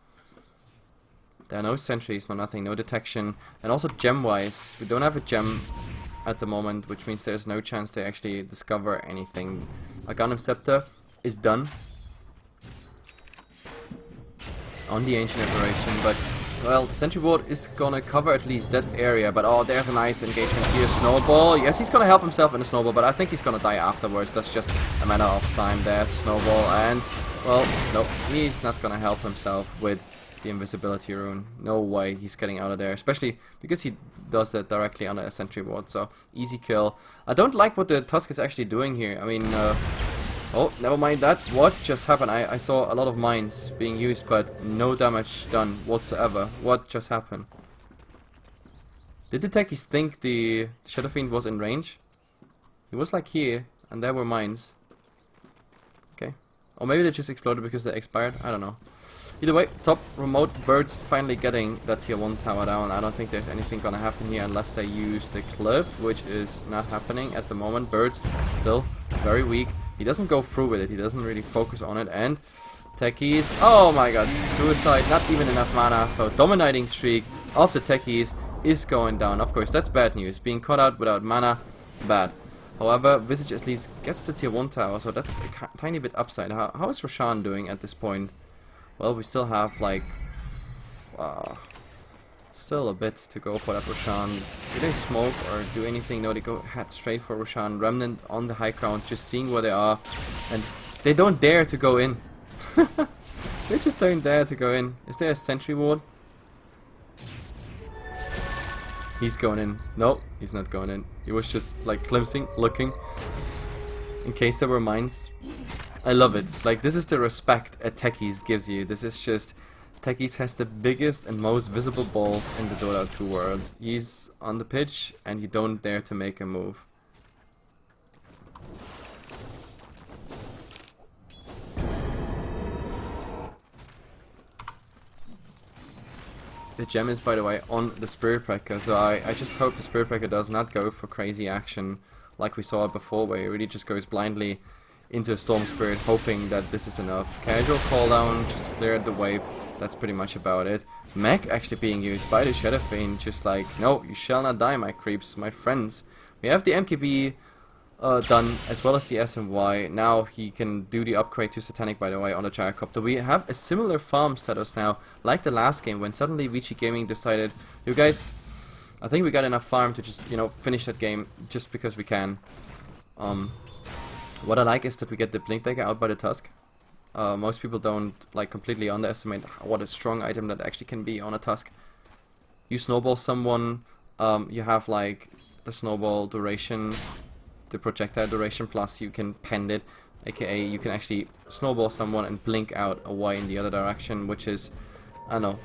There are no sentries, no nothing, no detection. And also gem-wise, we don't have a gem at the moment, which means there's no chance they actually discover anything. Arcanum Scepter is done on the Ancient Apparition, but well, the sentry ward is gonna cover at least that area. But oh, there's a nice engagement here. Snowball, yes, he's gonna help himself in the snowball, but I think he's gonna die afterwards. That's just a matter of time. There's Snowball, and well, no, he's not gonna help himself with the invisibility rune. No way he's getting out of there, especially because he does that directly on a sentry ward. So easy kill. I don't like what the Tusk is actually doing here. I mean, Oh, never mind that. What just happened? I saw a lot of mines being used, but no damage done whatsoever. What just happened? Did the techies think the Shadow Fiend was in range? He was like here, and there were mines. Okay. Or maybe they just exploded because they expired. I don't know. Either way, top remote birds finally getting that tier 1 tower down. I don't think there's anything gonna happen here unless they use the cliff, which is not happening at the moment. Birds still very weak. He doesn't go through with it. He doesn't really focus on it. And techies, oh my god, suicide, not even enough mana. So dominating streak of the techies is going down. Of course, that's bad news. Being caught out without mana, bad. However, Vici at least gets the tier 1 tower, so that's a tiny bit upside. How is Roshan doing at this point? Well, we still have like still a bit to go for that Roshan. Do they smoke or do anything? No, they go head straight for Roshan. Remnant on the high ground, just seeing where they are, and they don't dare to go in. They just don't dare to go in. Is there a sentry ward? He's going in. No, he's not going in. He was just like glimpsing, looking, in case there were mines. I love it. Like, this is the respect a techies gives you. This is just, techies has the biggest and most visible balls in the Dota 2 world. He's on the pitch and you don't dare to make a move. The gem is, by the way, on the Spirit Breaker, so I just hope the Spirit Breaker does not go for crazy action like we saw it before, where he really just goes blindly into a Storm Spirit, hoping that this is enough. Casual cooldown, just to clear the wave, that's pretty much about it. Mech actually being used by the Shadow Fiend, just like, no, you shall not die, my creeps, my friends. We have the MKB done, as well as the SMY. Now he can do the upgrade to Satanic, by the way, on the Gyrocopter. We have a similar farm status now, like the last game, when suddenly Vici Gaming decided, you guys, I think we got enough farm to just, you know, finish that game just because we can. What I like is that we get the Blink Dagger out by the Tusk. Most people don't like completely underestimate what a strong item that actually can be on a Tusk. You snowball someone, you have like the snowball duration, the projectile duration, plus you can pend it, aka you can actually snowball someone and blink out away in the other direction, which is, I don't know,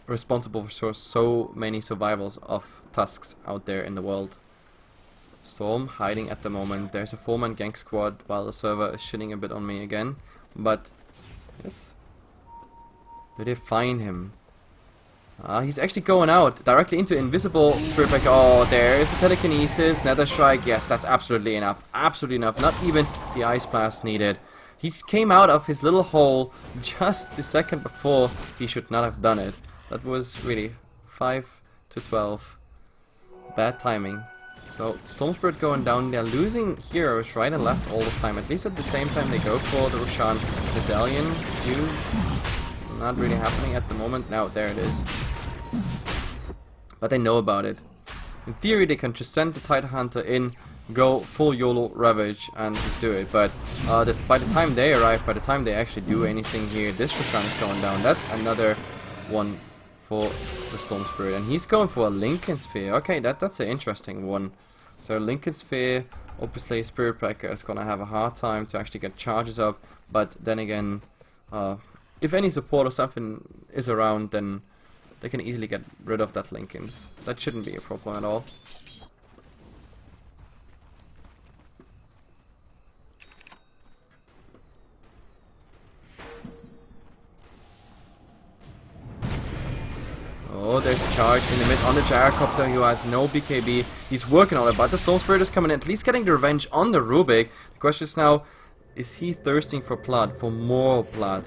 responsible for so many survivals of Tusks out there in the world. Storm hiding at the moment. There's a 4-man gank squad while the server is shitting a bit on me again. But, yes. Do they find him? He's actually going out directly into invisible Spirit Breaker. Oh, there's a telekinesis, Nether Strike. Yes, that's absolutely enough. Absolutely enough. Not even the Ice Blast needed. He came out of his little hole just the second before he should not have done it. That was really 5 to 12. Bad timing. So, Storm Spirit going down, they're losing heroes right and left all the time. At least at the same time they go for the Roshan Medallion. Not really happening at the moment. Now, there it is. But they know about it. In theory, they can just send the Titan Hunter in, go full YOLO Ravage, and just do it. But by the time they arrive, by the time they actually do anything here, this Roshan is going down. That's another one for the Storm Spirit, and he's going for a Lincoln Sphere. Okay, that's an interesting one. So Lincoln Sphere, obviously Spirit Breaker is gonna have a hard time to actually get charges up, but then again, if any support or something is around, then they can easily get rid of that Lincolns. That shouldn't be a problem at all. Oh, there's a charge in the mid on the Gyrocopter, who has no BKB. He's working on it, but the Storm Spirit is coming in, at least getting the revenge on the Rubik. The question is now, is he thirsting for blood, for more blood?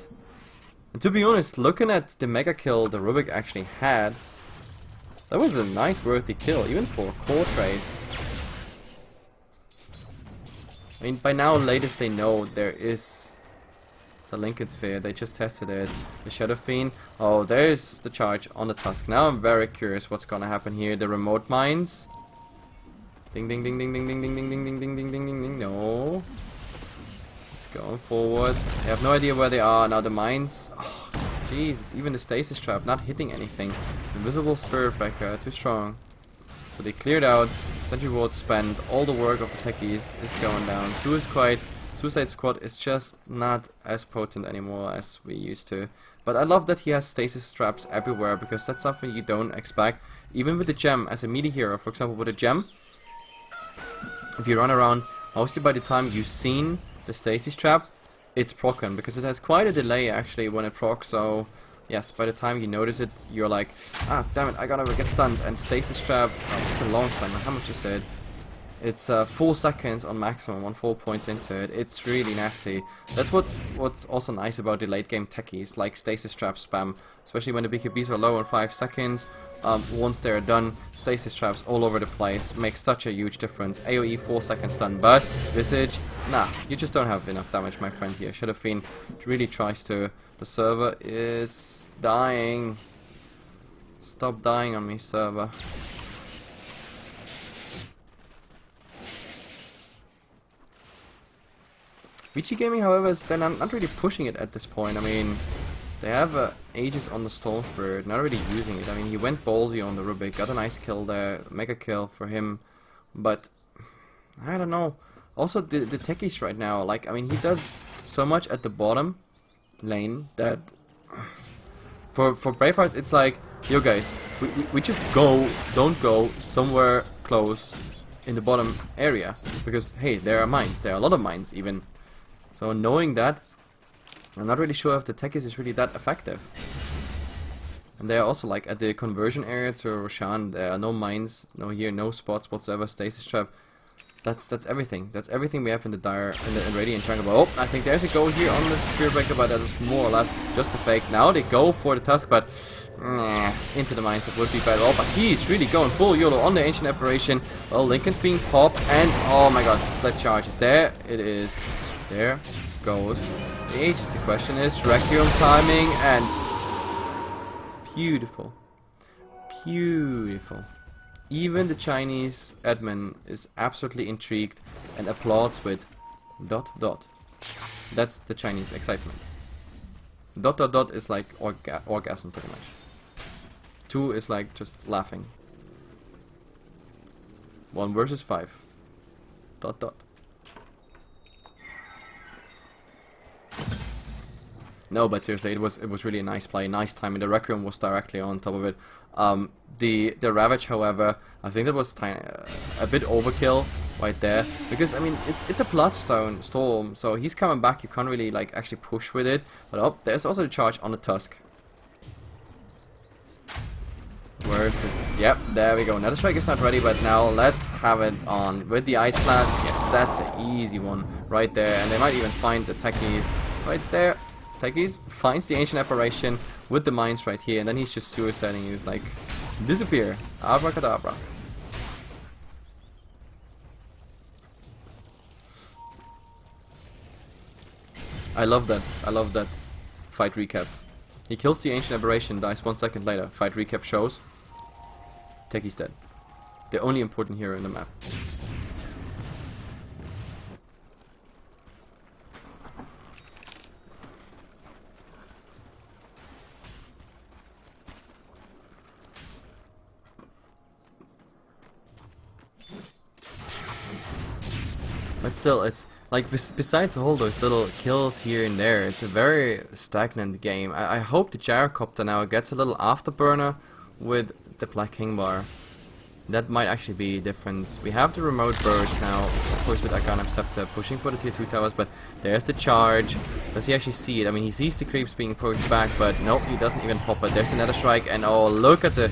And to be honest, looking at the mega kill the Rubik actually had, that was a nice worthy kill, even for a core trade. I mean, by now, latest they know there is the Lincoln Sphere. They just tested it. The Shadow Fiend. Oh, there's the charge on the Tusk. Now I'm very curious what's gonna happen here. The remote mines. Ding ding ding ding ding ding ding ding ding ding ding ding ding ding ding. No. It's going forward. They have no idea where they are. Now the mines. Oh, Jesus. Even the stasis trap not hitting anything. Invisible Spirit Breaker. Too strong. So they cleared out. Sentry Ward spent. All the work of the techies is going down. Suicide Suicide Squad is just not as potent anymore as we used to. But I love that he has stasis traps everywhere, because that's something you don't expect. Even with the gem, as a melee hero, for example with a gem, if you run around, mostly by the time you've seen the stasis trap, it's procced, because it has quite a delay actually when it procs, so yes, by the time you notice it, you're like, ah, damn it, I gotta get stunned. And stasis trap, oh, it's a long stun, how much is it? It's 4 seconds on maximum, on 4 points into it. It's really nasty. That's what's also nice about the late game techies, like stasis trap spam, especially when the BKBs are low on 5 seconds. Once they're done, stasis traps all over the place make such a huge difference. AoE 4 second stun, but Visage, nah, you just don't have enough damage, my friend here. Should have been, really tries to. The server is dying. Stop dying on me, server. Vici Gaming, however, they're not really pushing it at this point. I mean, they have Aegis on the Stormbird, not really using it. I mean, he went ballsy on the Rubik, got a nice kill there, mega kill for him, but I don't know. Also, the techies right now, like, I mean, he does so much at the bottom lane that for Bravehearts, it's like, yo guys, we just don't go somewhere close in the bottom area, because hey, there are mines, there are a lot of mines even. So knowing that, I'm not really sure if the techies is really that effective. And they are also like at the conversion area to Roshan, there are no mines, no spots whatsoever, stasis trap. That's everything. That's everything we have in the Dire and Radiant jungle. Oh, I think there's a goal here on the Spear Breaker, but that was more or less just a fake. Now they go for the Tusk, but into the mines, that would be better. Oh, but he's really going full YOLO on the Ancient Apparition. Well, Lincoln's being popped, and oh my god, split charge is there. It is. There goes the Aegis. The question is Requiem timing, and beautiful. Beautiful. Even the Chinese admin is absolutely intrigued and applauds with ... That's the Chinese excitement. ... is like orgasm pretty much. 2 is like just laughing. 1 versus 5. ... No, but seriously, it was really a nice play, nice timing. The Requiem was directly on top of it. The Ravage, however, I think that was a bit overkill right there, because I mean it's a Bloodstone Storm, so he's coming back. You can't really like actually push with it. But oh, there's also the charge on the Tusk. Where is this? Yep, there we go. Now the strike is not ready, but now let's have it on with the Ice Blast. Yes, that's an easy one right there, and they might even find the techies right there. Techies finds the Ancient Apparition with the mines right here, and then he's just suiciding. He's like, disappear, abracadabra. I love that fight recap. He kills the Ancient Aberration, dies 1 second later. Fight recap shows Techie's dead. The only important hero in the map. But still, it's like, besides all those little kills here and there, it's a very stagnant game. I hope the Gyrocopter now gets a little afterburner with the Black King Bar. That might actually be a difference. We have the remote burst now, of course, with Arcanum Scepter pushing for the tier 2 towers, but there's the charge. Does he actually see it? I mean, he sees the creeps being pushed back, but nope, he doesn't even pop it. There's another strike, and oh, look at the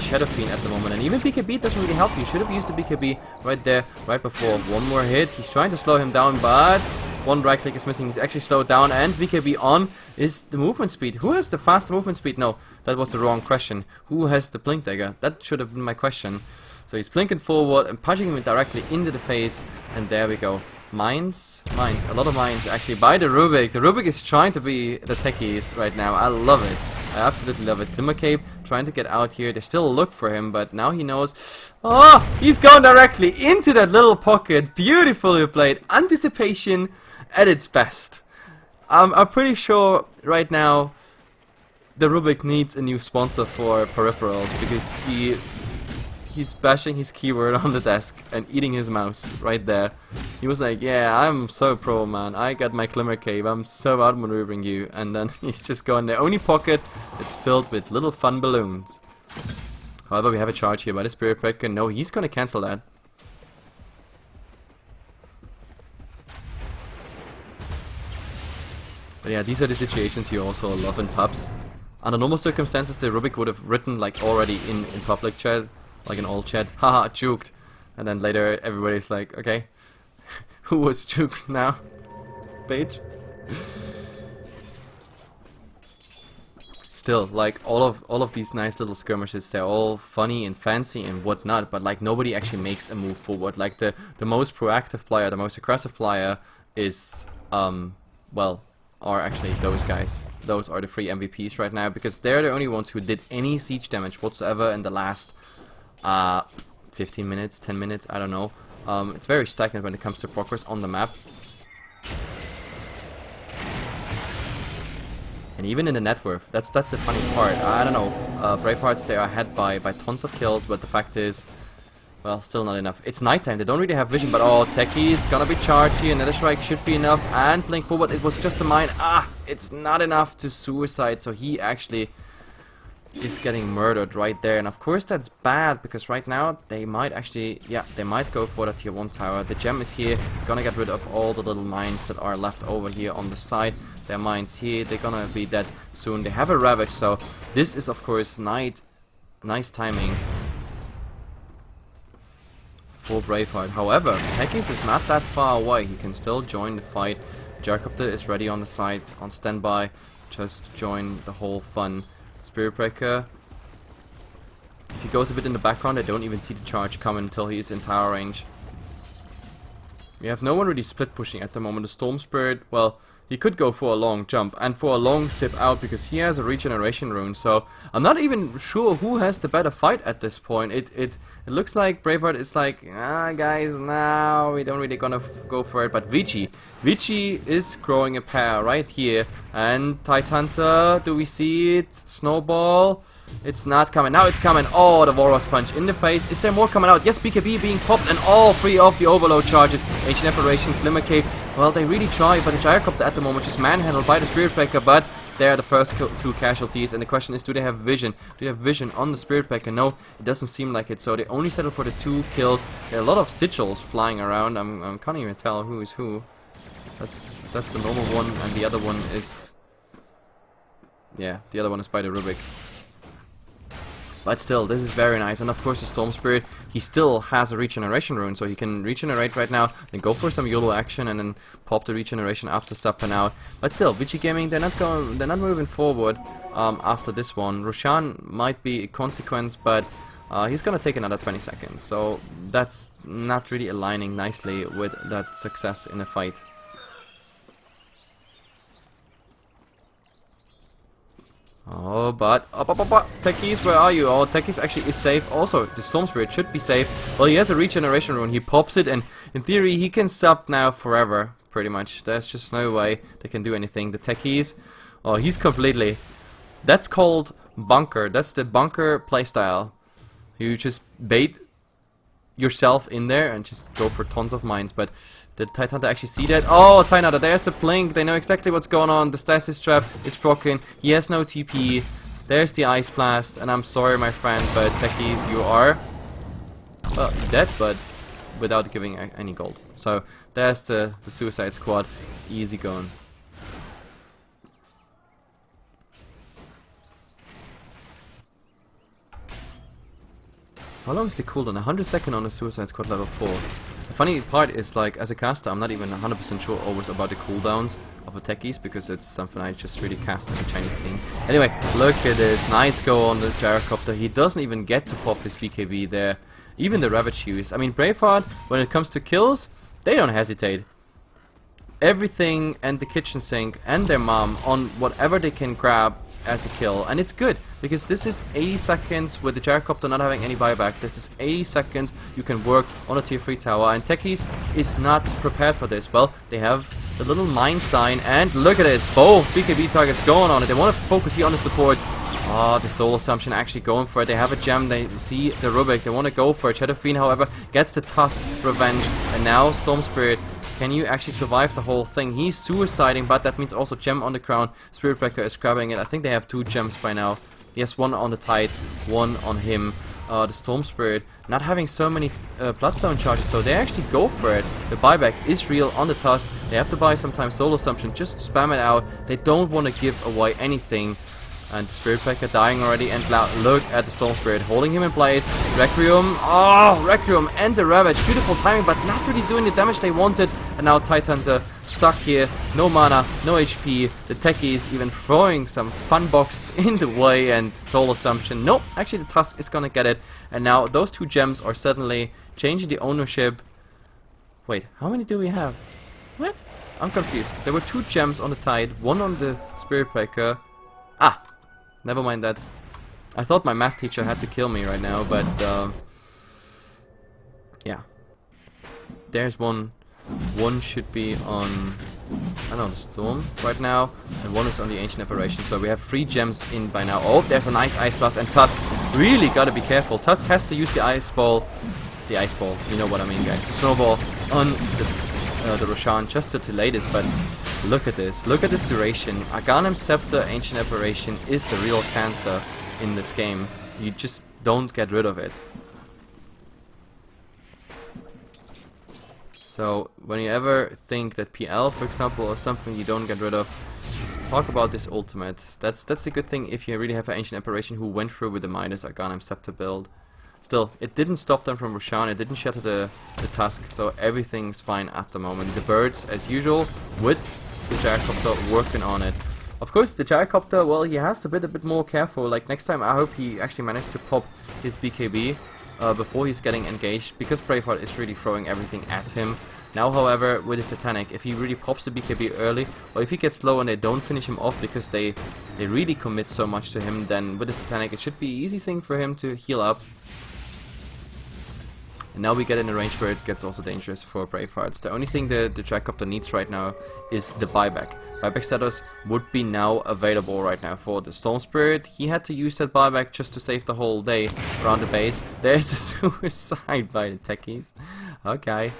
Shadow Fiend at the moment, and even BKB doesn't really help you. Should have used the BKB right there, right before. One more hit. He's trying to slow him down, but one right click is missing. He's actually slowed down, and BKB on is the movement speed. Who has the faster movement speed? No, that was the wrong question. Who has the Blink Dagger? That should have been my question. So he's blinking forward and punching him directly into the face, and there we go. Mines, a lot of mines actually by the Rubik. The Rubik is trying to be the techies right now. I love it. I absolutely love it. Glimmer Cape trying to get out here. They still look for him, but now he knows. Oh, he's going directly into that little pocket. Beautifully played. Anticipation at its best. I'm pretty sure right now the Rubik needs a new sponsor for peripherals, because he's bashing his keyboard on the desk and eating his mouse right there. He was like, yeah, I'm so pro, man. I got my Glimmer Cave. I'm so outmaneuvering you. And then he's just going the only pocket. It's filled with little fun balloons. However, we have a charge here by the Spirit Breaker. No, he's gonna cancel that. But yeah, these are the situations you also love in pubs. Under normal circumstances, the Rubik would have written like already in public chat, like in all chat, haha, juked. And then later everybody's like, okay, who was juked now? Page? Still, like all of these nice little skirmishes, they're all funny and fancy and whatnot, but like nobody actually makes a move forward. Like the most proactive player, the most aggressive player is well, are actually those guys. Those are the 3 MVPs right now, because they're the only ones who did any siege damage whatsoever in the last 15 minutes, 10 minutes, I don't know. It's very stagnant when it comes to progress on the map. And even in the net worth, that's the funny part. I don't know, Bravehearts, they are ahead by tons of kills, but the fact is, well, still not enough. It's nighttime, they don't really have vision, but oh, Techie's gonna be charged here. Another strike should be enough, and blink forward, it was just a mine. It's not enough to suicide, so he actually is getting murdered right there. And of course that's bad, because right now they might actually, yeah, they might go for the tier 1 tower. The gem is here, gonna get rid of all the little mines that are left over here on the side. Their mines here, they're gonna be dead soon. They have a Ravage, so this is of course nice timing for Braveheart. However, Tekis is not that far away. He can still join the fight. Gyrocopter is ready on the side, on standby, just join the whole fun. Spirit Breaker, if he goes a bit in the background, I don't even see the charge coming until he is in tower range. We have no one really split pushing at the moment. The Storm Spirit, well, he could go for a long jump and for a long sip out, because he has a regeneration rune. So I'm not even sure who has the better fight at this point. It looks like Braveheart is like, guys, now we don't really gonna go for it. But Vici is growing a pair right here, and Tidehunter, do we see it? Snowball, it's not coming. Now it's coming. Oh, the Walrus Punch in the face. Is there more coming out? Yes, BKB being popped, and all 3 of the overload charges. Ancient Apparition, Glimmer Cave. Well, they really try, but the Gyrocopter at the moment just manhandled by the Spirit Breaker, but they are the first 2 casualties, and the question is, do they have vision? Do they have vision on the Spirit Breaker? No, it doesn't seem like it, so they only settle for the 2 kills. There are a lot of sigils flying around. I can't even tell who is who. That's the normal one, and the other one is, yeah, the other one is by the Rubik. But still, this is very nice. And of course the Storm Spirit, he still has a regeneration rune, so he can regenerate right now and go for some YOLO action and then pop the regeneration after stepping out. But still, Vici Gaming, they're not moving forward after this one. Roshan might be a consequence, but he's gonna take another 20 seconds. So that's not really aligning nicely with that success in the fight. Oh, but Techies, where are you? Oh, Techies actually is safe. Also, the Storm Spirit should be safe. Well, he has a regeneration rune. He pops it, and in theory, he can sub now forever, pretty much. There's just no way they can do anything. The Techies, oh, he's completely. That's called bunker. That's the bunker playstyle. You just bait yourself in there and just go for tons of mines. But did Tidehunter actually see that? Oh, Tidehunter, there's the blink. They know exactly what's going on. The stasis trap is broken. He has no TP. There's the Ice Blast. And I'm sorry, my friend, but Techies, you are dead, but without giving any gold. So there's the Suicide Squad. Easy going. How long is the cooldown? 100 seconds on the Suicide Squad level 4. The funny part is, like, as a caster, I'm not even 100% sure always about the cooldowns of the Techies, because it's something I just really cast in the Chinese scene. Anyway, look at this. Nice go on the Gyrocopter. He doesn't even get to pop his BKB there. Even the Ravage use. I mean, Braveheart, when it comes to kills, they don't hesitate. Everything and the kitchen sink and their mom on whatever they can grab as a kill, and it's good because this is 80 seconds with the Gyrocopter not having any buyback. This is 80 seconds you can work on a tier 3 tower, and Techies is not prepared for this. Well, they have the little mine sign, and look at this, both BKB targets going on it. They want to focus here on the supports. Oh, the Soul Assumption actually going for it. They have a gem. They see the Rubik. They want to go for it. Shadow Fiend, however, gets the Tusk Revenge. And now Storm Spirit. Can you actually survive the whole thing? He's suiciding, but that means also gem on the crown. Spirit Breaker is grabbing it. I think they have 2 gems by now. He has 1 on the Tide, 1 on him. The Storm Spirit not having so many Bloodstone charges, so they actually go for it. The buyback is real on the Tusk. They have to buy sometimes Soul Assumption. Just spam it out. They don't want to give away anything. And the Spirit Breaker dying already, and look at the Storm Spirit holding him in place. Requiem, oh, Requiem and the Ravage, beautiful timing, but not really doing the damage they wanted. And now Tidehunter stuck here, no mana, no HP. The techies even throwing some fun boxes in the way, and Soul Assumption. Nope, actually the Tusk is gonna get it. And now those 2 gems are suddenly changing the ownership. Wait, how many do we have? What? I'm confused. There were 2 gems on the Tide, 1 on the Spirit Breaker. Ah! Never mind that. I thought my math teacher had to kill me right now, but yeah. There's one. 1 should be on, I don't know, the Storm right now, and 1 is on the Ancient Apparition. So we have 3 gems in by now. Oh, there's a nice Ice Blast, and Tusk really gotta be careful. Tusk has to use the Ice Ball. The Ice Ball, you know what I mean, guys. The Snowball on the Roshan just to delay this, but look at this. Look at this duration. Aghanim Scepter Ancient Apparition is the real cancer in this game. You just don't get rid of it. So when you ever think that PL, for example, is something you don't get rid of, talk about this ultimate. That's a good thing if you really have an Ancient Apparition who went through with the Midas Aghanim Scepter build. Still, it didn't stop them from Roshan, it didn't shatter the Tusk, so everything's fine at the moment. The birds, as usual, with the Gyrocopter working on it. Of course, the Gyrocopter, well, he has to be a bit more careful. Like, next time, I hope he actually managed to pop his BKB before he's getting engaged, because Braveheart is really throwing everything at him. Now, however, with the Satanic, if he really pops the BKB early, or if he gets low and they don't finish him off because they really commit so much to him, then with the Satanic, it should be an easy thing for him to heal up. And now we get in a range where it gets also dangerous for Bravehearts. The only thing the Gyrocopter needs right now is the buyback. Buyback status would be now available right now for the Storm Spirit. He had to use that buyback just to save the whole day around the base. There's a suicide by the techies. Okay,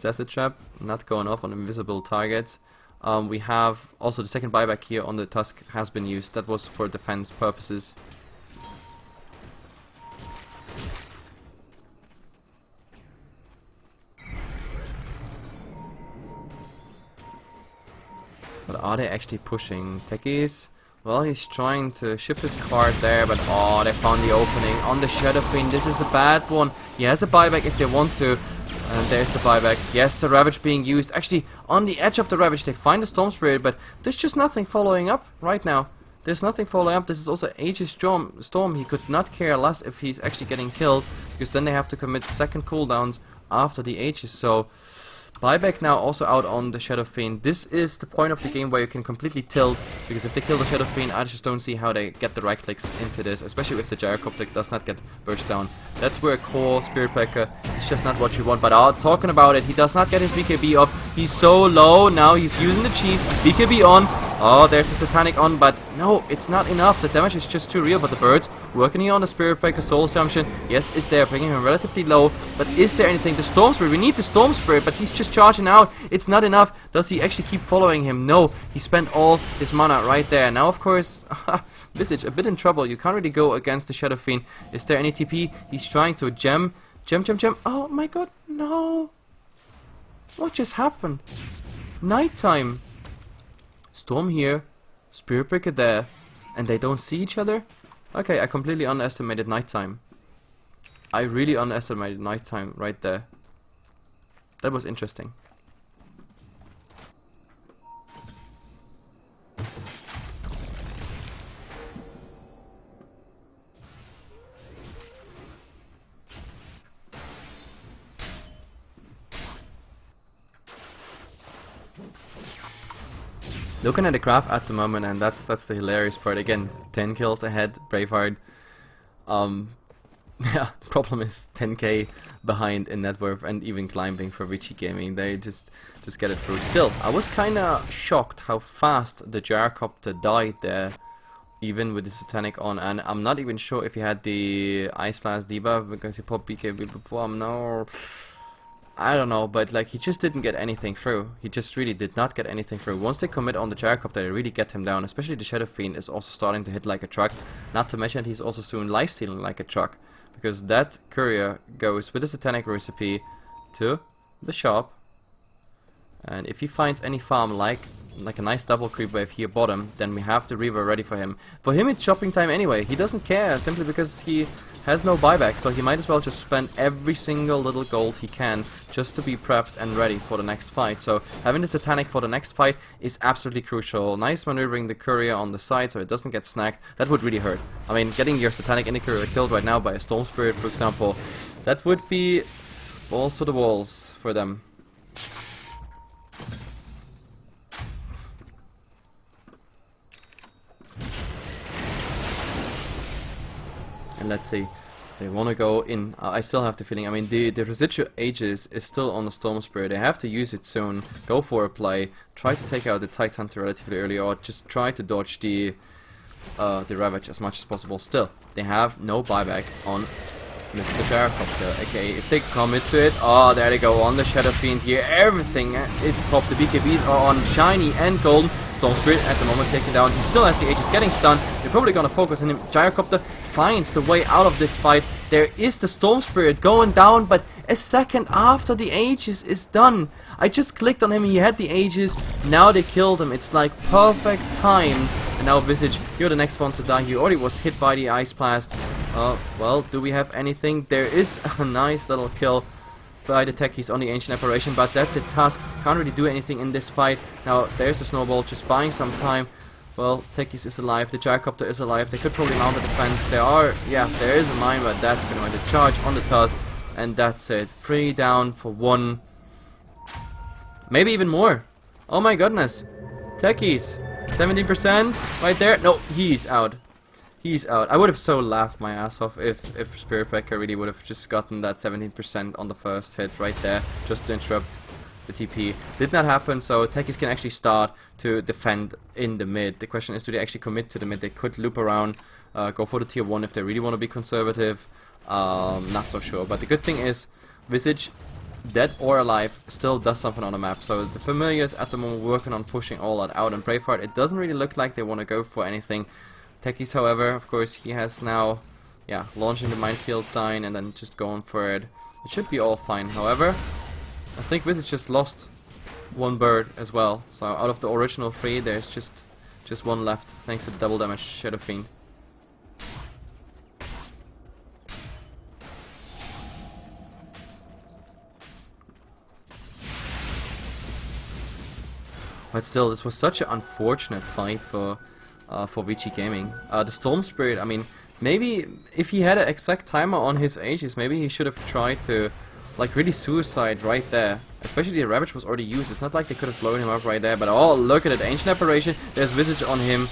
that's a trap. Not going off on invisible targets. We have also the second buyback here on the Tusk has been used. That was for defense purposes. But are they actually pushing? Techies? Well, he's trying to ship his card there, but oh, they found the opening on the Shadow Fiend. This is a bad one. He has a buyback if they want to. And there's the buyback. Yes, the Ravage being used. Actually, on the edge of the Ravage, they find the Storm Spirit, but there's just nothing following up right now. There's nothing following up. This is also Aegis Storm. He could not care less if he's actually getting killed, because then they have to commit second cooldowns after the Aegis. So buyback now also out on the Shadow Fiend. This is the point of the game where you can completely tilt, because if they kill the Shadow Fiend, I just don't see how they get the right clicks into this, especially if the Gyrocopter does not get burst down. That's where a core Spirit Breaker is just not what you want. But talking about it, he does not get his BKB off. He's so low. Now he's using the cheese. BKB on. Oh, there's the Satanic on, but no, it's not enough. The damage is just too real. But the birds working here on the Spirit Breaker Soul Assumption, yes, is there, bringing him relatively low. But is there anything? The Storm Spirit, we need the Storm Spirit, but he's just charging out. It's not enough. Does he actually keep following him? No, he spent all his mana right there. Now, of course, Vici a bit in trouble. You can't really go against the Shadow Fiend. Is there any TP? He's trying to gem. Oh my god, no. What just happened? Nighttime. Storm here, Spirit Breaker there, and they don't see each other? Okay, I completely underestimated nighttime. I really underestimated nighttime right there. That was interesting. Looking at the graph at the moment, and that's the hilarious part. Again, 10 kills ahead, Braveheart. Yeah, problem is 10k behind in net worth and even climbing for Vici Gaming. They just get it through. Still, I was kinda shocked how fast the Gyrocopter died there even with the Satanic on, and I'm not even sure if he had the Ice Blast debuff because he popped BKB before. I don't know, but like he just didn't get anything through. He just really did not get anything through. Once they commit on the Gyrocopter, they really get him down. Especially the Shadow Fiend is also starting to hit like a truck. Not to mention he's also soon lifestealing like a truck, because that courier goes with the Satanic recipe to the shop, and if he finds any farm like a nice double creep wave here bottom, then we have the Reaver ready for him. For him it's shopping time anyway. He doesn't care, simply because he has no buyback, so he might as well just spend every single little gold he can just to be prepped and ready for the next fight. So having the Satanic for the next fight is absolutely crucial. Nice maneuvering the courier on the side so it doesn't get snagged. That would really hurt. I mean, getting your Satanic and the courier killed right now by a Storm Spirit, for example, that would be balls to the walls for them. And let's see, they want to go in. I still have the feeling, I mean, the residual Aegis is still on the Storm Spirit. They have to use it soon. Go for a play. Try to take out the Tide Hunter relatively early, or just try to dodge the Ravage as much as possible. Still, they have no buyback on Mr. Gyrocopter. Okay, if they commit to it, oh, there they go on the Shadow Fiend here. Everything is popped. The BKBs are on shiny and golden. Storm Spirit at the moment taken down. He still has the Aegis getting stunned. They're probably gonna focus on him. Gyrocopter finds the way out of this fight. There is the Storm Spirit going down, but a second after the Aegis is done. I just clicked on him, he had the Aegis, now they killed him. It's like perfect time. And now Visage, you're the next one to die. He already was hit by the Ice Blast. Well, do we have anything? There is a nice little kill by the Techies on the Ancient Apparition, but that's it. Tusk can't really do anything in this fight. Now there's the Snowball just buying some time. Well, Techies is alive, the Gyrocopter is alive. They could probably mount a defense. There is a mine, but that's going to charge on the Tusk, and that's it. 3 down for 1, maybe even more. Oh my goodness, Techies 70% right there. No, he's out. He's out. I would have so laughed my ass off if Spirit Breaker really would have just gotten that 17% on the first hit right there, just to interrupt the TP. Did not happen, so Techies can actually start to defend in the mid. The question is, do they actually commit to the mid? They could loop around, go for the tier 1 if they really want to be conservative. Not so sure. But the good thing is, Visage, dead or alive, still does something on the map. So the Familiars at the moment working on pushing all that out. And Braveheart, it doesn't really look like they want to go for anything. Techies, however, of course, he has now, launching the minefield sign and then just going for it. It should be all fine. However, I think Visage just lost one bird as well. So out of the original 3, there's just one left, thanks to the double damage Shadow Fiend. But still, this was such an unfortunate fight for Vici Gaming. The Storm Spirit, I mean, maybe if he had an exact timer on his Aegis, maybe he should have tried to, like, really suicide right there. Especially the Ravage was already used. It's not like they could have blown him up right there. But oh, look at it, Ancient Apparition. There's Visage on him.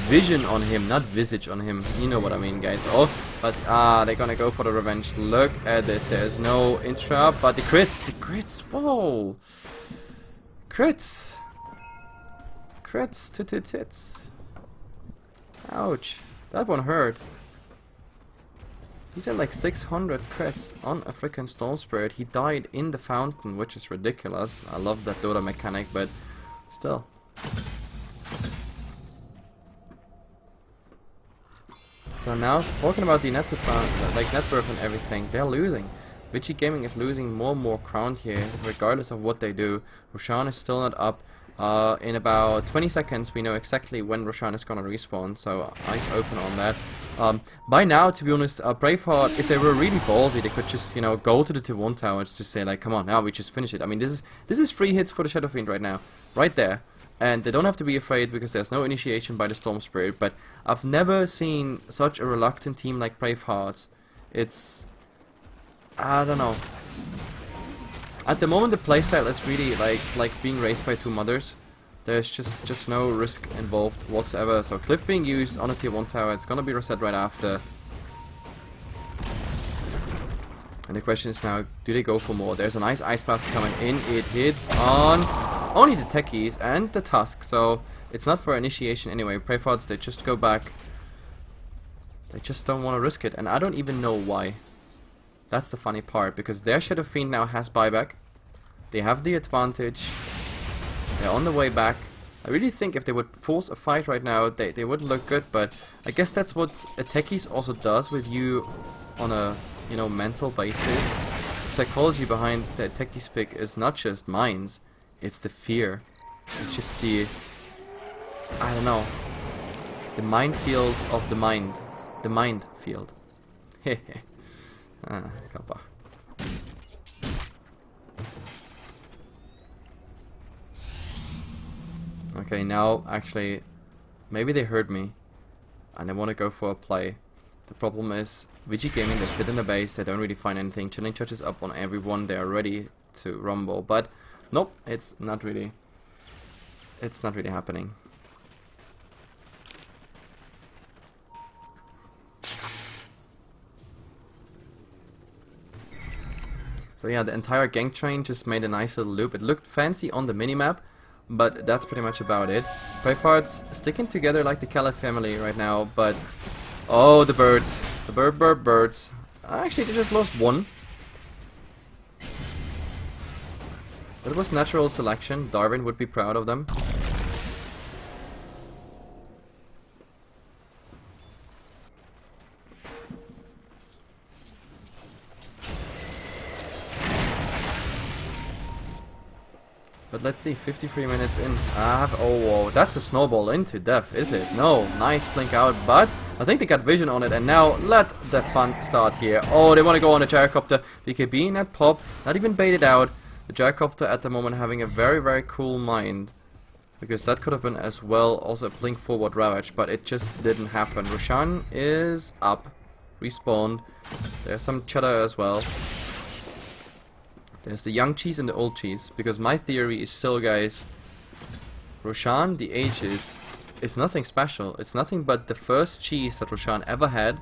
Vision on him, not Visage on him. You know what I mean, guys. Oh, but they're gonna go for the revenge. Look at this. There's no interrupt, but the crits. Whoa. Crits to tits. Ouch, that one hurt. He's at like 600 crits on a freaking Storm Spirit. He died in the fountain, which is ridiculous. I love that Dota mechanic, but still. So now, talking about the net worth and everything, they're losing. Vici Gaming is losing more and more ground here, regardless of what they do. Roshan is still not up. In about 20 seconds, we know exactly when Roshan is gonna respawn, so eyes open on that. By now, to be honest, Braveheart, if they were really ballsy, they could just, go to the tier 1 tower and just say, like, come on, now we just finish it. I mean, this is 3 hits for the Shadow Fiend right now, right there. And they don't have to be afraid because there's no initiation by the Storm Spirit, but I've never seen such a reluctant team like Bravehearts. It's... I don't know. At the moment the playstyle is really like being raised by 2 mothers. There's just no risk involved whatsoever. So Cliff being used on a tier 1 tower, it's gonna be reset right after. And the question is now, do they go for more? There's a nice Ice Blast coming in. It hits on only the techies and the Tusk, so it's not for initiation anyway. Brayfarts, they just go back. They just don't want to risk it, and I don't even know why. That's the funny part, because their Shadow Fiend now has buyback. They have the advantage. They're on the way back. I really think if they would force a fight right now, they would look good, but I guess that's what a techies also does with you on a, you know, mental basis. The psychology behind the techies pick is not just minds, it's the fear. It's just the, I don't know, the minefield of the mind. The mind field. Hehe. Kappa. Okay, now actually, maybe they heard me and they want to go for a play. The problem is, VG Gaming, they sit in the base, they don't really find anything. Chilling Church is up on everyone, they are ready to rumble, but nope, it's not really happening. So yeah, the entire gang train just made a nice little loop. It looked fancy on the minimap, but that's pretty much about it. Brayfarts sticking together like the Caliph family right now, but oh, the birds. The birds. Actually, they just lost one. That was natural selection. Darwin would be proud of them. But let's see, 53 minutes in. Oh, whoa, that's a snowball into death, is it? No, nice blink out, but I think they got vision on it, and now let the fun start here. Oh, they want to go on the gyrocopter. VG.P, not pop, not even baited out. The gyrocopter at the moment having a very, very cool mind. Because that could have been as well also a blink forward ravage, but it just didn't happen. Roshan is up, respawned. There's some chatter as well. There's the young cheese and the old cheese, because my theory is still, guys, Roshan, the Aegis, is nothing special. It's nothing but the first cheese that Roshan ever had.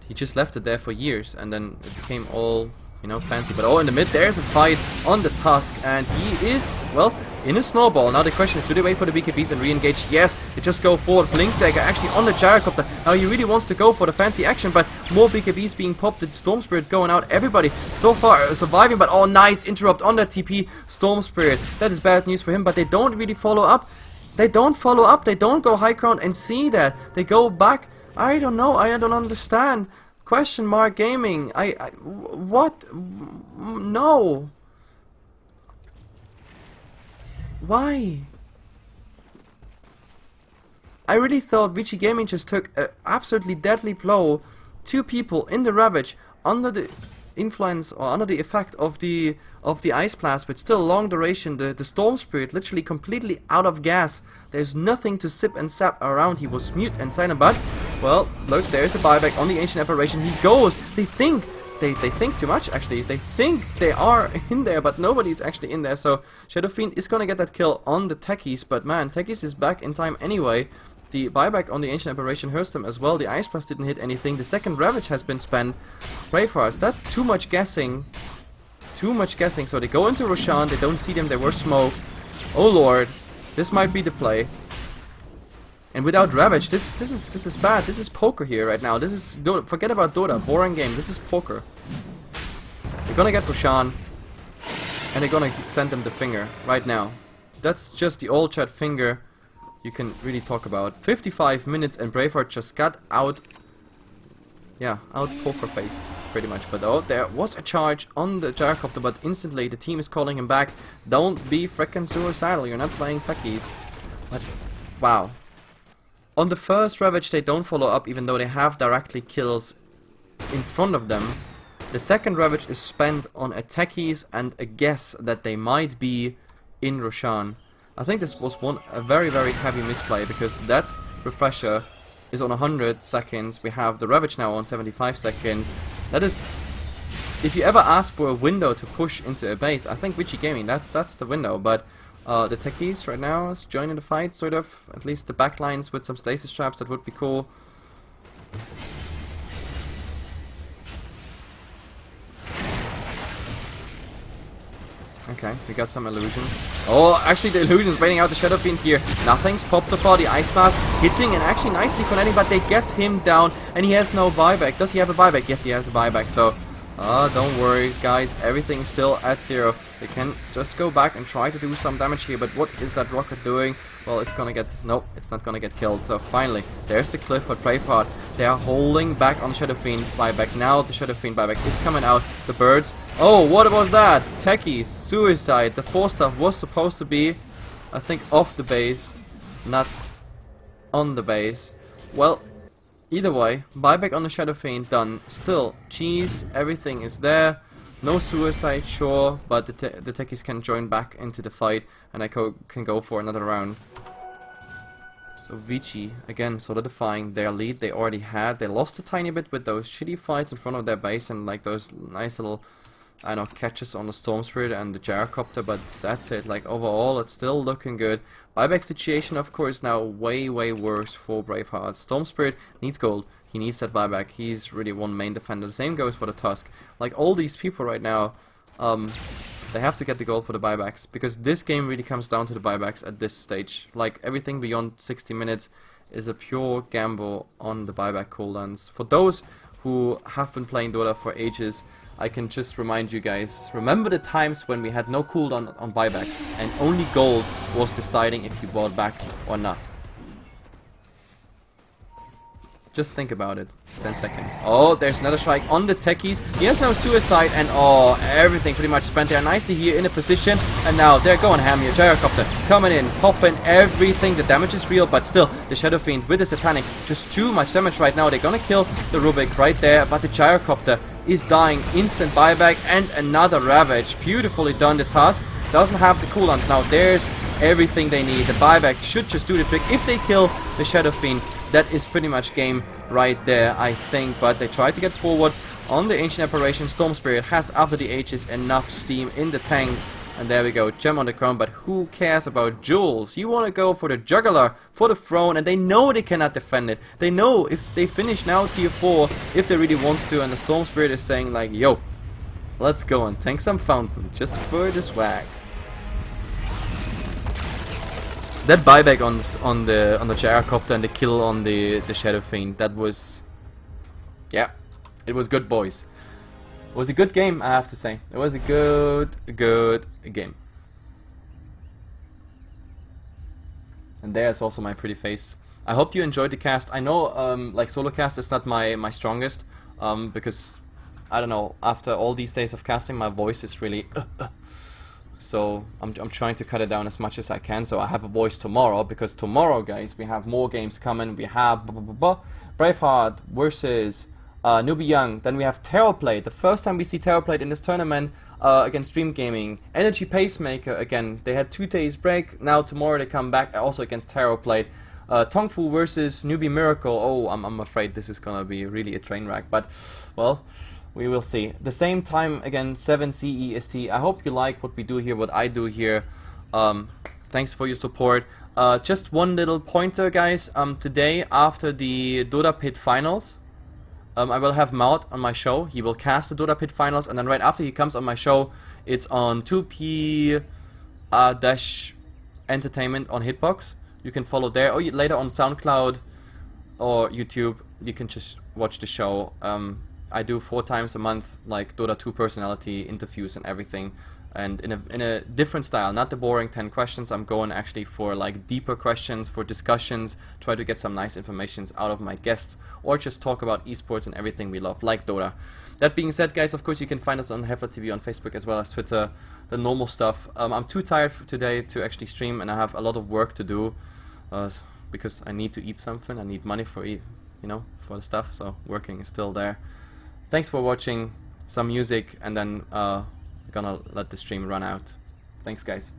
He just left it there for years, and then it became all, you know, fancy. But oh, in the mid, there's a fight on the Tusk, and he is, well, in a snowball. Now the question is, do they wait for the VG.Ps and re-engage? Yes, they just go forward. Blink Dagger actually on the gyrocopter. Now he really wants to go for the fancy action, but more VG.Ps being popped. The Storm Spirit going out. Everybody so far surviving, but oh, nice interrupt on that TP. Storm Spirit. That is bad news for him, but they don't really follow up. They don't follow up. They don't go high ground and see that. They go back. I don't know. I don't understand. Question mark gaming. What? No. Why? I really thought Vici Gaming just took an absolutely deadly blow. Two people in the Ravage under the influence or under the effect of the Ice Blast, but still long duration. The Storm Spirit literally completely out of gas. There's nothing to sip and sap around. He was mute and silent, but well, look, there's a buyback on the Ancient Apparition. He goes. They think too much, actually. They think they are in there, but nobody's actually in there. So Shadow Fiend is gonna get that kill on the Techies, but man, Techies is back in time anyway. The buyback on the Ancient Apparition hurts them as well. The Ice Blast didn't hit anything. The second Ravage has been spent. Brayfarts, that's too much guessing. Too much guessing. So they go into Roshan, they don't see them, they were smoked. Oh lord, this might be the play. And without Ravage, this is bad. This is poker here right now. This is Dota. Forget about Dota. Boring game. This is poker. They're gonna get Roshan, and they're gonna send them the finger right now. That's just the old chat finger you can really talk about. 55 minutes, and Braveheart just got out. Yeah, out poker faced pretty much. But oh, there was a charge on the gyrocopter, but instantly the team is calling him back. Don't be frickin' suicidal. You're not playing Peckies. But wow. On the first Ravage they don't follow up, even though they have directly kills in front of them. The second Ravage is spent on a Techies and a guess that they might be in Roshan. I think this was a very, very heavy misplay, because that refresher is on 100 seconds. We have the Ravage now on 75 seconds. That is, if you ever ask for a window to push into a base, I think Vici Gaming, that's the window. But the Techies right now is joining the fight, sort of. At least the backlines with some stasis traps, that would be cool. Okay, we got some illusions. Oh, actually the illusions baiting out the Shadow Fiend here. Nothing's popped so far. The Ice Blast hitting and actually nicely connecting, but they get him down and he has no buyback. Does he have a buyback? Yes, he has a buyback. So, don't worry, guys. Everything's still at 0. They can just go back and try to do some damage here. But what is that rocket doing? Well, it's gonna get... Nope, it's not gonna get killed. So finally, there's the cliff for Braveheart. They are holding back on Shadow Fiend buyback. Now the Shadow Fiend buyback is coming out. The birds. Oh, what was that? Techies, suicide. The 4-star was supposed to be, I think, off the base, not on the base. Well, either way, buyback on the Shadow Fiend done. Still, cheese, everything is there. No suicide, sure, but the techies can join back into the fight, and I can go for another round. So Vici, again, solidifying their lead they already had. They lost a tiny bit with those shitty fights in front of their base and like those nice little, I don't know, catches on the Storm Spirit and the Gyrocopter, but that's it. Like, overall, it's still looking good. Buyback situation, of course, now way worse for Braveheart. Storm Spirit needs gold. He needs that buyback. He's really one main defender. The same goes for the Tusk. Like, all these people right now, they have to get the gold for the buybacks, because this game really comes down to the buybacks at this stage. Like, everything beyond 60 minutes is a pure gamble on the buyback cooldowns. For those who have been playing Dota for ages, I can just remind you guys, remember the times when we had no cooldown on buybacks and only gold was deciding if you bought back or not. Just think about it. 10 seconds. Oh, there's another strike on the techies. He has no suicide, and oh, everything pretty much spent there nicely here in a position. And now they're going ham here. Gyrocopter coming in, popping everything. The damage is real, but still, the Shadow Fiend with the Satanic, just too much damage right now. They're gonna kill the Rubik right there, but the Gyrocopter is dying. Instant buyback and another Ravage. Beautifully done. The task doesn't have the cooldowns. Now there's everything they need. The buyback should just do the trick. If they kill the Shadow Fiend, that is pretty much game right there, I think. But they try to get forward on the Ancient Apparition. Storm Spirit has, after the Ages, enough steam in the tank. And there we go, gem on the crown. But who cares about jewels? You want to go for the Juggler, for the throne. And they know they cannot defend it. They know if they finish now tier 4, if they really want to. And the Storm Spirit is saying like, yo, let's go and tank some fountain, just for the swag. That buyback on the Gyrocopter and the kill on the Shadow Fiend, that was, yeah, it was good, boys. It was a good game, I have to say. It was a good game. And there's also my pretty face. I hope you enjoyed the cast. I know, like, solo cast is not my strongest, because I don't know. After all these days of casting, my voice is really. So I'm trying to cut it down as much as I can, so I have a voice tomorrow, because tomorrow, guys, we have more games coming. We have Braveheart versus Newbie Young. Then we have Terrorplate, the first time we see Terrorplate in this tournament against Dream Gaming. Energy Pacemaker again. They had 2 days break. Now tomorrow they come back also against Terrorplate. Tongfu versus Newbie Miracle. Oh, I'm afraid this is gonna be really a train wreck, but well, we will see. The same time again, 7 CEST. I hope you like what we do here, what I do here. Thanks for your support. Just one little pointer, guys. Today, after the Dota Pit finals, I will have Maud on my show. He will cast the Dota Pit finals, and then right after he comes on my show, it's on 2P dash entertainment on Hitbox. You can follow there, or later on SoundCloud or YouTube. You can just watch the show. I do 4 times a month, like Dota 2 personality interviews and everything, and in a different style, not the boring 10 questions. I'm going actually for like deeper questions, for discussions, try to get some nice informations out of my guests, or just talk about esports and everything we love, like Dota. That being said, guys, of course you can find us on HeflaTV on Facebook as well as Twitter, the normal stuff. I'm too tired for today to actually stream, and I have a lot of work to do, because I need to eat something. I need money for for the stuff, so working is still there. Thanks for watching. Some music, and then gonna let the stream run out. Thanks, guys.